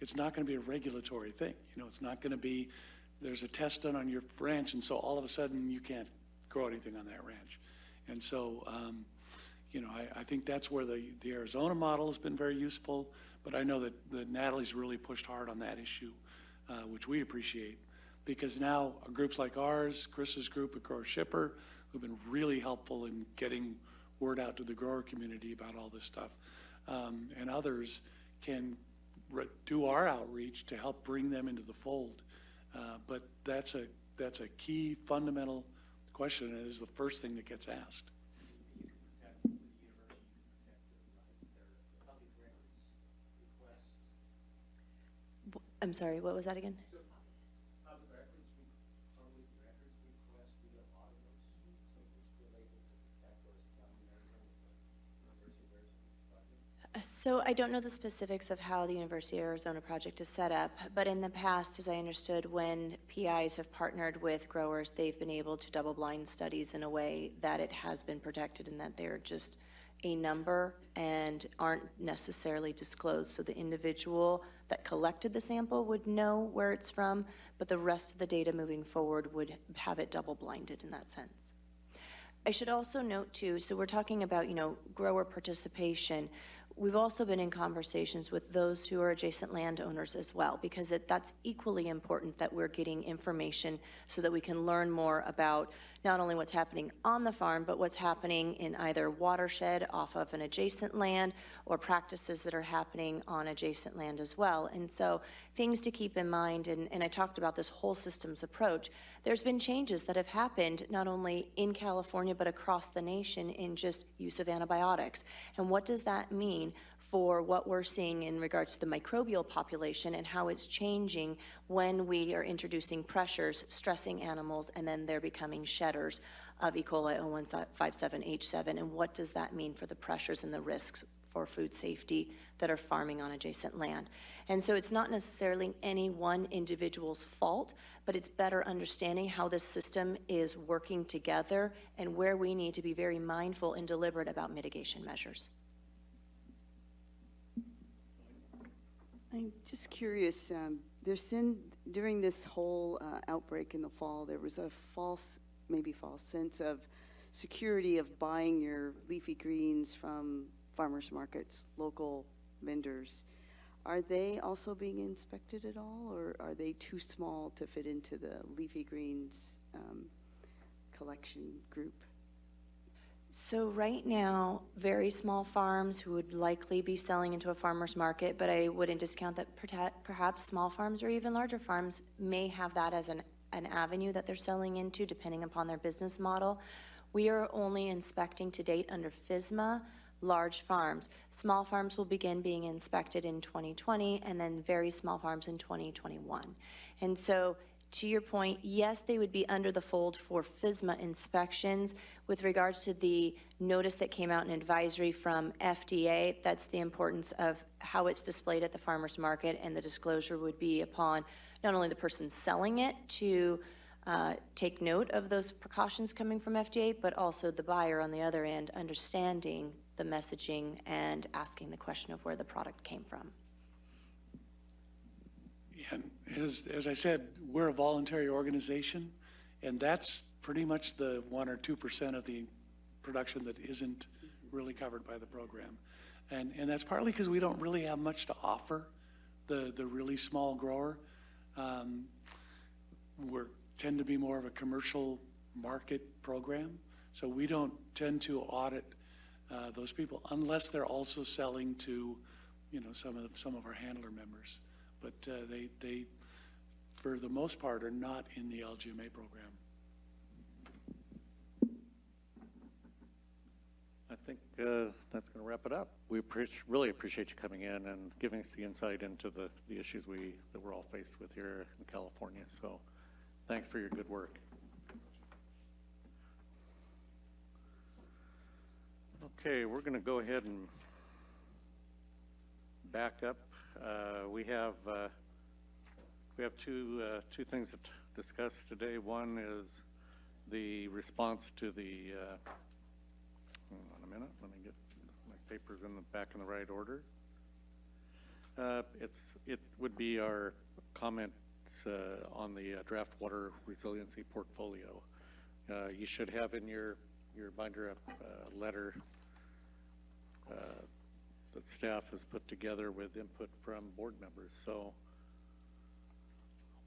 it's not going to be a regulatory thing. It's not going to be, there's a test done on your ranch, and so all of a sudden you can't grow anything on that ranch. And so, I think that's where the Arizona model has been very useful, but I know that Natalie's really pushed hard on that issue, which we appreciate, because now groups like ours, Chris's group at Grower Shipper, who've been really helpful in getting word out to the grower community about all this stuff, and others can do our outreach to help bring them into the fold. But that's a key fundamental question, and it is the first thing that gets asked. I'm sorry, what was that again? So I don't know the specifics of how the University of Arizona project is set up, but in the past, as I understood, when PIs have partnered with growers, they've been able to double-blind studies in a way that it has been protected, and that they're just a number and aren't necessarily disclosed. So the individual that collected the sample would know where it's from, but the rest of the data moving forward would have it double-blinded in that sense. I should also note too, so we're talking about, grower participation. We've also been in conversations with those who are adjacent landowners as well, because that's equally important that we're getting information so that we can learn more about not only what's happening on the farm, but what's happening in either watershed off of an adjacent land or practices that are happening on adjacent land as well. And so things to keep in mind, and I talked about this whole systems approach. There's been changes that have happened not only in California, but across the nation in just use of antibiotics. And what does that mean for what we're seeing in regards to the microbial population and how it's changing when we are introducing pressures, stressing animals, and then they're becoming shedders of E. coli 0157H7, and what does that mean for the pressures and the risks for food safety that are farming on adjacent land. And so it's not necessarily any one individual's fault, but it's better understanding how this system is working together and where we need to be very mindful and deliberate about mitigation measures. I'm just curious, during this whole outbreak in the fall, there was a maybe false sense of security of buying your leafy greens from farmers markets, local vendors. Are they also being inspected at all, or are they too small to fit into the leafy greens collection group? So right now, very small farms who would likely be selling into a farmer's market, but I wouldn't discount that perhaps small farms or even larger farms may have that as an avenue that they're selling into depending upon their business model. We are only inspecting to date under FISMA large farms. Small farms will begin being inspected in 2020 and then very small farms in 2021. And so to your point, yes, they would be under the fold for FISMA inspections. With regards to the notice that came out in advisory from FDA, that's the importance of how it's displayed at the farmer's market, and the disclosure would be upon not only the person selling it to take note of those precautions coming from FDA, but also the buyer on the other end understanding the messaging and asking the question of where the product came from. And as I said, we're a voluntary organization, and that's pretty much the 1 or 2% of the production that isn't really covered by the program. And that's partly because we don't really have much to offer the really small grower. We tend to be more of a commercial market program, so we don't tend to audit those people unless they're also selling to, some of our handler members. But they, for the most part, are not in the LGMA program. I think that's going to wrap it up. We really appreciate you coming in and giving us the insight into the issues that we're all faced with here in California. So thanks for your good work. Okay, we're going to go ahead and back up. We have two things to discuss today. One is the response to the. Hold on a minute. Let me get my papers back in the right order. It would be our comments on the draft water resiliency portfolio. You should have in your binder a letter that staff has put together with input from board members. So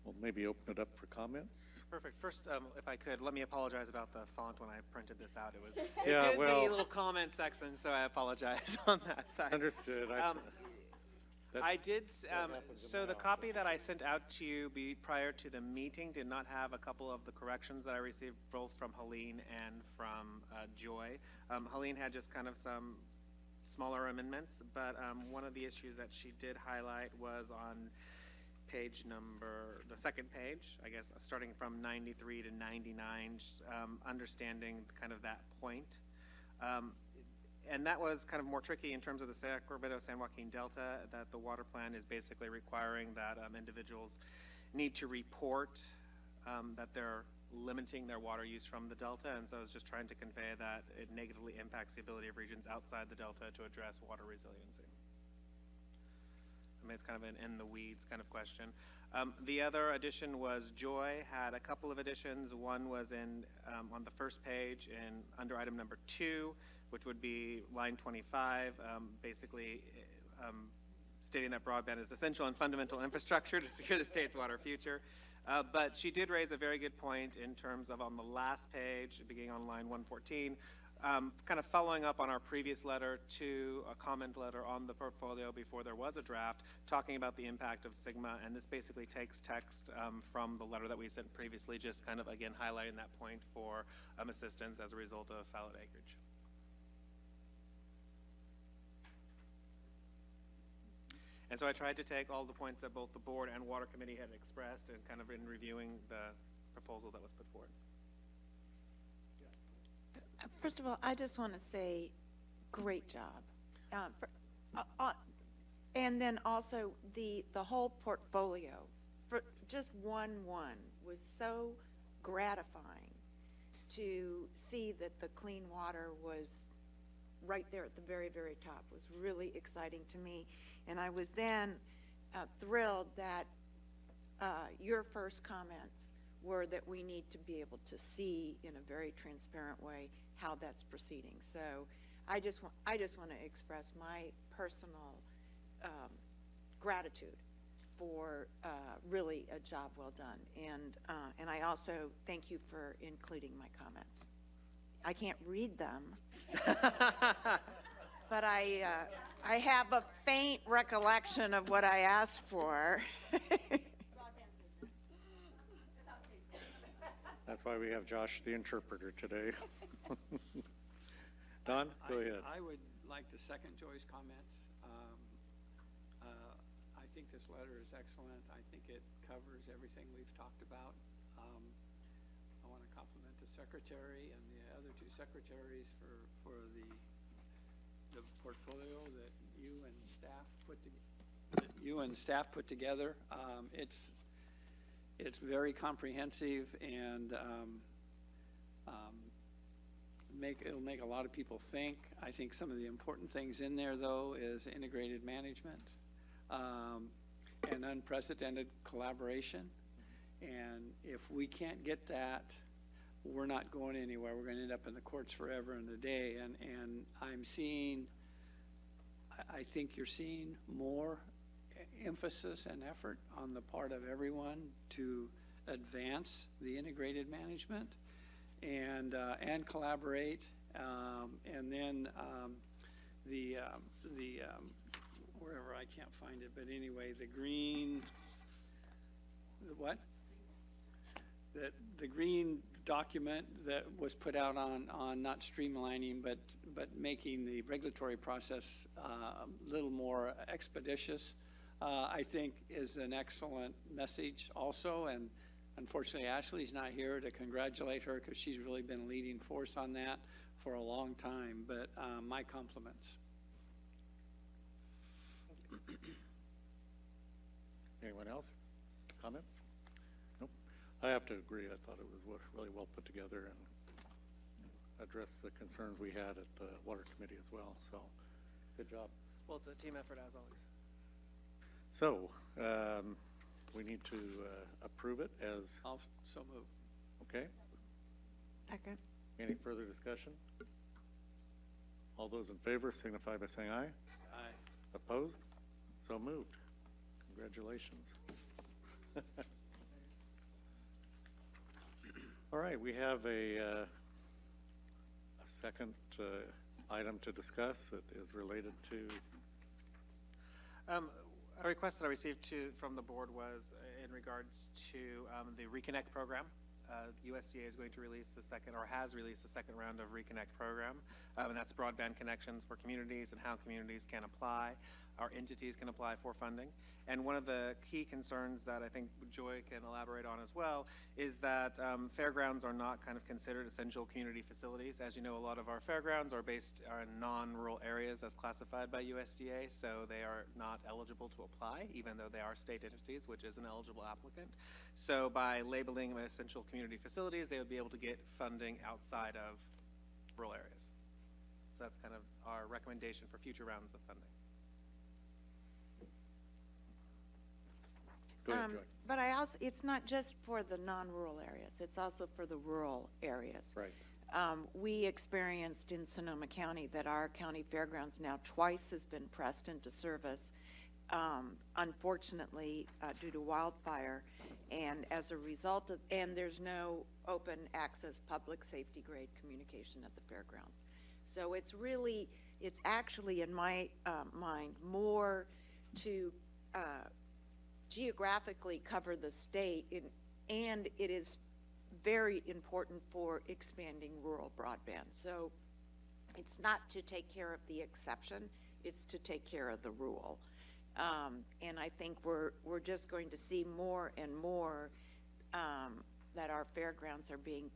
we'll maybe open it up for comments. Perfect. First, if I could, let me apologize about the font when I printed this out. It Yeah, did well- the little comment section, so I apologize on that side. Understood. I did, so the copy that I sent out to you prior to the meeting did not have a couple of the corrections that I received both from Helene and from Joy. Helene had just kind of some smaller amendments, but one of the issues that she did highlight was on the second page, I guess, starting from 93 to 99, understanding kind of that point. And that was kind of more tricky in terms of the Sacramento-San Joaquin Delta, that the water plan is basically requiring that individuals need to report that they're limiting their water use from the Delta. And so I was just trying to convey that it negatively impacts the ability of regions outside the Delta to address water resiliency. I mean, it's kind of an in the weeds kind of question. The other addition was Joy had a couple of additions. One was on the first page and under item number 2, which would be line 25, basically stating that broadband is essential and fundamental infrastructure to secure the state's water future. But she did raise a very good point in terms of on the last page, beginning on line 114, kind of following up on our previous letter to a comment letter on the portfolio before there was a draft, talking about the impact of SGMA, and this basically takes text from the letter that we sent previously, just kind of, again, highlighting that point for assistance as a result of fallow acreage. And so I tried to take all the points that both the board and water committee had expressed and kind of in reviewing the proposal that was put forward. First of all, I just want to say, great job. And then also the whole portfolio, for just one was so gratifying to see that the clean water was right there at the very, very top. It was really exciting to me. And I was then thrilled that your first comments were that we need to be able to see in a very transparent way how that's proceeding. So I just want to express my personal gratitude for really a job well done. And I also thank you for including my comments. I can't read them, but I have a faint recollection of what I asked for. That's why we have Josh, the interpreter, today. Don, go ahead. I would like to second Joy's comments. I think this letter is excellent. I think it covers everything we've talked about. I want to compliment the secretary and the other two secretaries for the portfolio that you and staff put together. It's very comprehensive, and it'll make a lot of people think. I think some of the important things in there, though, is integrated management and unprecedented collaboration. And if we can't get that, we're not going anywhere. We're going to end up in the courts forever and a day. And I think you're seeing more emphasis and effort on the part of everyone to advance the integrated management and collaborate, and then wherever, I can't find it, but anyway, the green document that was put out on not streamlining but making the regulatory process a little more expeditious, I think is an excellent message also. And unfortunately, Ashley's not here to congratulate her because she's really been a leading force on that for a long time. But my compliments. Anyone else? Comments? Nope. I have to agree. I thought it was really well put together and addressed the concerns we had at the Water Committee as well. So, good job. Well, it's a team effort as always. So, we need to approve it as, I'll so move. okay? Second. Any further discussion? All those in favor signify by saying aye. Aye. Opposed? So moved. Congratulations. All right, we have a second item to discuss that is related to a request that I received from the board was in regards to the Reconnect program. USDA is going to release has released the second round of Reconnect program, and that's broadband connections for communities and how communities can apply, our entities can apply for funding. And one of the key concerns that I think Joy can elaborate on as well is that fairgrounds are not kind of considered essential community facilities. As you know, a lot of our fairgrounds are in non-rural areas as classified by USDA, so they are not eligible to apply, even though they are state entities, which is an eligible applicant. So by labeling them essential community facilities, they would be able to get funding outside of rural areas. So that's kind of our recommendation for future rounds of funding. Go ahead, Joy. But it's not just for the non-rural areas, it's also for the rural areas. Right. We experienced in Sonoma County that our county fairgrounds now twice has been pressed into service, unfortunately, due to wildfire. And as a result and there's no open access public safety grade communication at the fairgrounds. So it's actually in my mind more to geographically cover the state, and it is very important for expanding rural broadband. So it's not to take care of the exception, it's to take care of the rule. And I think we're just going to see more and more that our fairgrounds are being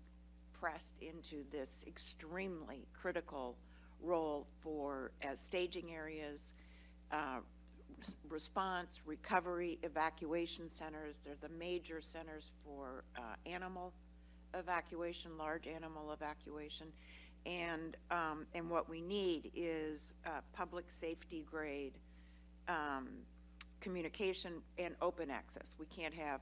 pressed into this extremely critical role for as staging areas, response, recovery, evacuation centers. They're the major centers for animal evacuation, large animal evacuation. And what we need is public safety grade communication and open access. We can't have,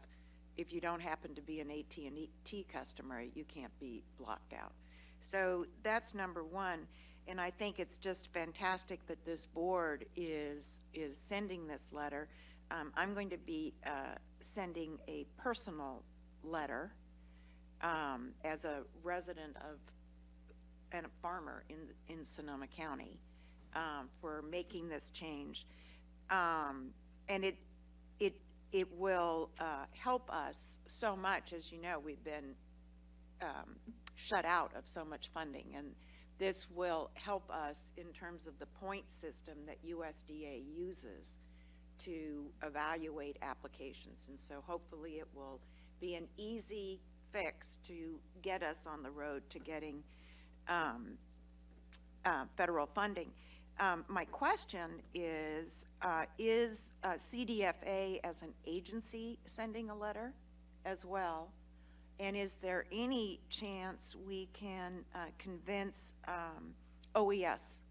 if you don't happen to be an AT&T customer, you can't be blocked out. So that's number one. And I think it's just fantastic that this board is sending this letter. I'm going to be sending a personal letter as a resident of and a farmer in Sonoma County for making this change. And it will help us so much. As you know, we've been shut out of so much funding, and this will help us in terms of the point system that USDA uses to evaluate applications. And so hopefully it will be an easy fix to get us on the road to getting federal funding. My question is CDFA as an agency sending a letter as well? And is there any chance we can convince OES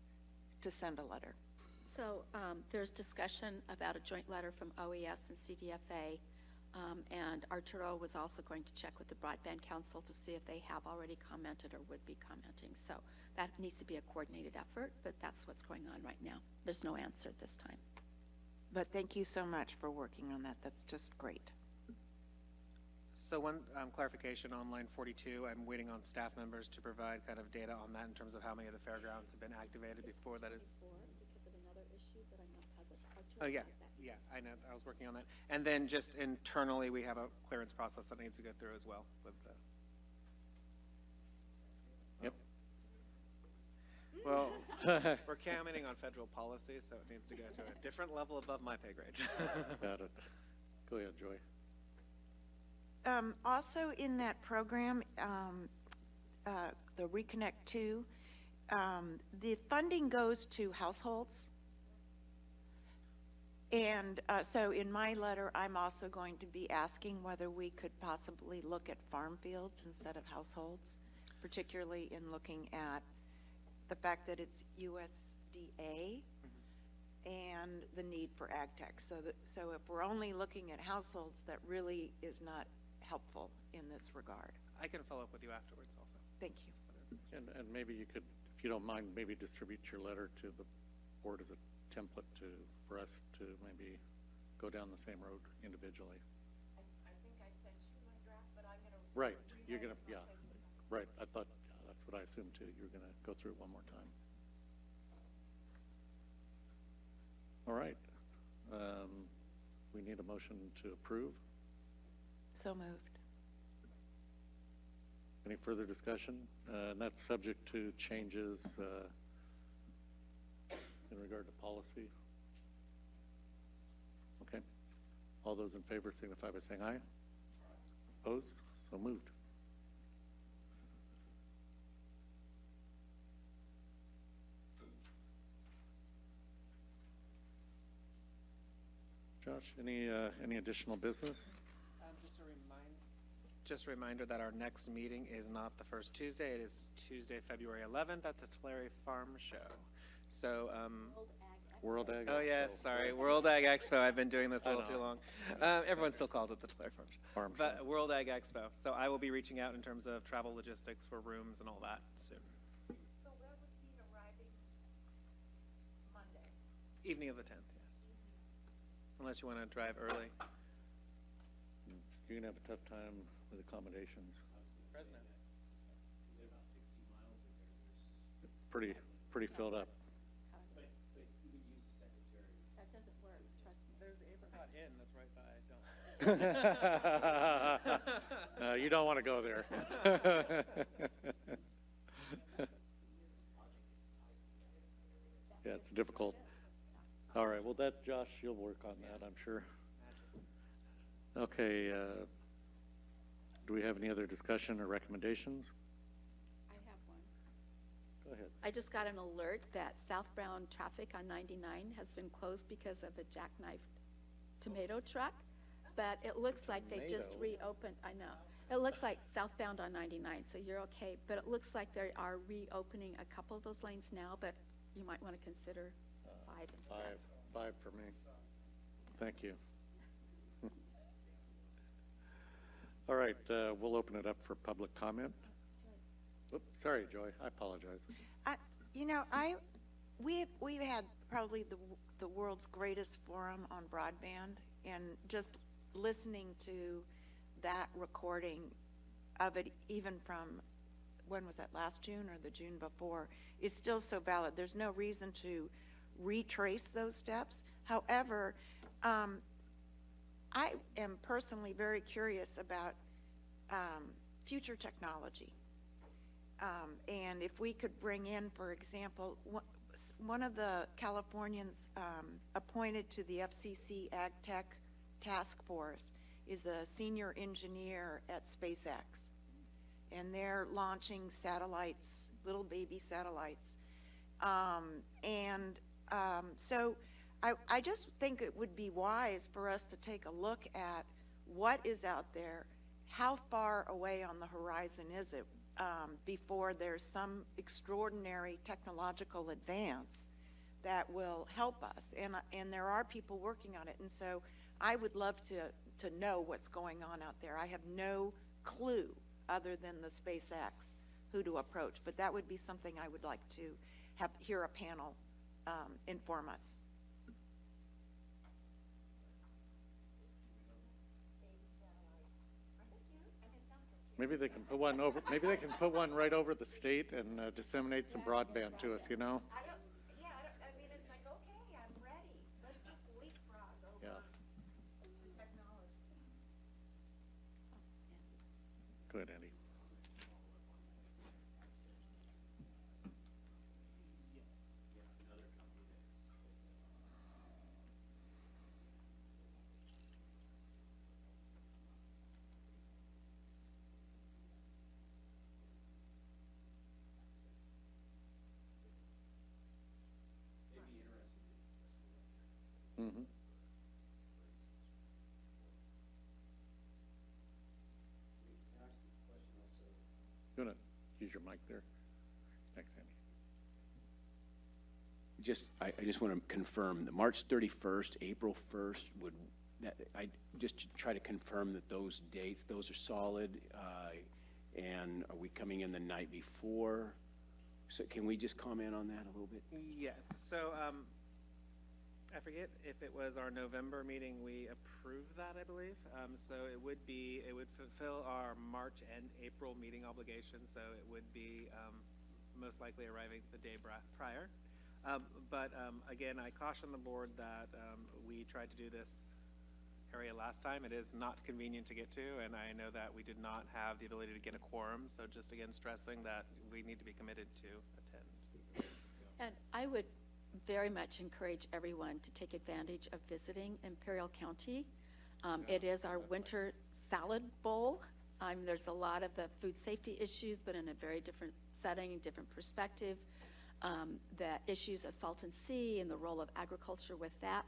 to send a letter? So there's discussion about a joint letter from OES and CDFA, and Arturo was also going to check with the Broadband Council to see if they have already commented or would be commenting. So that needs to be a coordinated effort, but that's what's going on right now. There's no answer this time. But thank you so much for working on that. That's just great. So one clarification on line 42, I'm waiting on staff members to provide kind of data on that in terms of how many of the fairgrounds have been activated before that is. Because of another issue, but I'm not positive. Oh, yeah, yeah, I know, I was working on that. And then just internally, we have a clearance process that needs to go through as well with the. Yep. Well, we're commenting on federal policy, so it needs to go to a different level above my pay grade. Got it. Go ahead, Joy. Also in that program, the Reconnect 2, the funding goes to households. And so in my letter, I'm also going to be asking whether we could possibly look at farm fields instead of households, particularly in looking at the fact that it's USDA and the need for ag tech. So if we're only looking at households, that really is not helpful in this regard. I can follow up with you afterwards also. Thank you. And maybe you could, if you don't mind, maybe distribute your letter to the board as a template for us to maybe go down the same road individually. I think I sent you my draft, but I'm going to. Right, you're going to, yeah, right. I thought, yeah, that's what I assumed too. You were going to go through it one more time. All right. We need a motion to approve. So moved. Any further discussion? And that's subject to changes in regard to policy. Okay. All those in favor signify by saying aye. Opposed? So moved. Josh, any additional business? Just a reminder that our next meeting is not the first Tuesday. It is Tuesday, February 11th at the Tulare Farm Show. So, World Ag oh Expo. yes, sorry, World Ag Expo. I've been doing this a little too long. Everyone still calls it the Tulare Farm Show. But World Ag Expo. So I will be reaching out in terms of travel logistics for rooms and all that soon. So where would be arriving Monday? Evening of the 10th, yes. Unless you want to drive early. You're going to have a tough time with accommodations. President. Pretty filled up. That doesn't work, trust me. There's the Apricot Inn that's right by. No, you don't want to go there. Yeah, it's difficult. All right, well, Josh, you'll work on that, I'm sure. Okay, do we have any other discussion or recommendations? I just got an alert that southbound traffic on 99 has been closed because of a jackknifed tomato truck. But it looks like they just reopened, I know. It looks like southbound on 99, so you're okay. But it looks like they are reopening a couple of those lanes now, but you might want to consider 5 instead. Five for me. Thank you. All right, we'll open it up for public comment. Oops, sorry, Joy, I apologize. You know, we've had probably the world's greatest forum on broadband, and just listening to that recording of it, even from, when was that, last June or the June before, is still so valid. There's no reason to retrace those steps. However, I am personally very curious about future technology. And if we could bring in, for example, one of the Californians appointed to the FCC Ag Tech Task Force is a senior engineer at SpaceX. And they're launching satellites, little baby satellites. So I just think it would be wise for us to take a look at what is out there, how far away on the horizon is it before there's some extraordinary technological advance that will help us. And there are people working on it. And so I would love to know what's going on out there. I have no clue other than the SpaceX who to approach, but that would be something I would like to hear a panel inform us. Maybe they can put one over. Maybe they can put one right over the state and disseminate some broadband to us. You know. I mean, it's like, okay, I'm ready. Let's just leapfrog over technology. Go ahead, Andy. Mm-hmm. You want to use your mic there? Thanks, Andy. I just want to confirm the March 31st, April 1st I just try to confirm that those dates, those are solid. And are we coming in the night before? So can we just comment on that a little bit? Yes, so I forget if it was our November meeting, we approved that, I believe. So it would fulfill our March and April meeting obligations, so it would be most likely arriving the day prior. But again, I caution the board that we tried to do this area last time. It is not convenient to get to, and I know that we did not have the ability to get a quorum, so just again stressing that we need to be committed to attend. And I would very much encourage everyone to take advantage of visiting Imperial County. It is our winter salad bowl. There's a lot of the food safety issues, but in a very different setting, different perspective. The issues of salt and sea and the role of agriculture with that.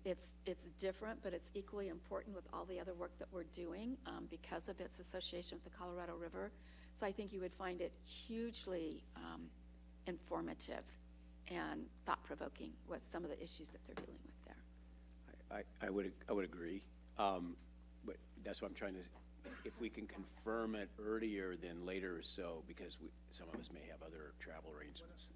It's different, but it's equally important with all the other work that we're doing because of its association with the Colorado River. So I think you would find it hugely informative and thought-provoking with some of the issues that they're dealing with there. I would agree, but that's what I'm trying to. If we can confirm it earlier than later, so because some of us may have other travel arrangements.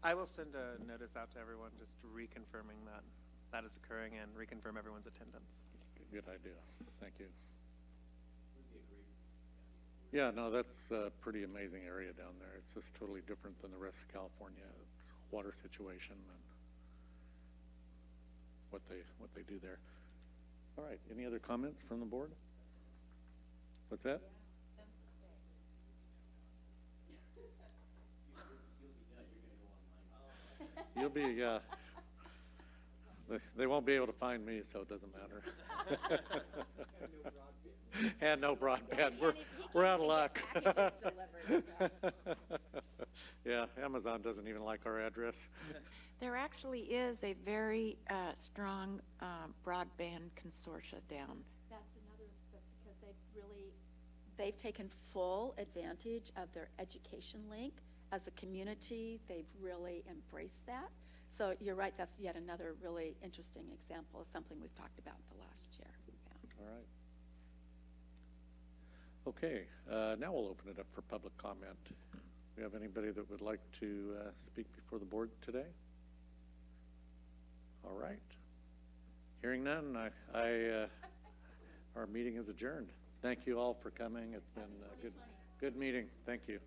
I will send a notice out to everyone just reconfirming that that is occurring and reconfirm everyone's attendance. Good idea. Thank you. Yeah, no, that's a pretty amazing area down there. It's just totally different than the rest of California. It's water situation and what they do there. All right, any other comments from the board? What's that? You'll be, they won't be able to find me, so it doesn't matter. And no broadband. We're out of luck. Yeah, Amazon doesn't even like our address. There actually is a very strong broadband consortia down. That's another, because they've taken full advantage of their education link. As a community, they've really embraced that. So you're right, that's yet another really interesting example of something we've talked about the last year. Yeah. All right. Okay, now we'll open it up for public comment. Do we have anybody that would like to speak before the board today? All right. Hearing none, our meeting is adjourned. Thank you all for coming. It's been a good meeting. Thank you.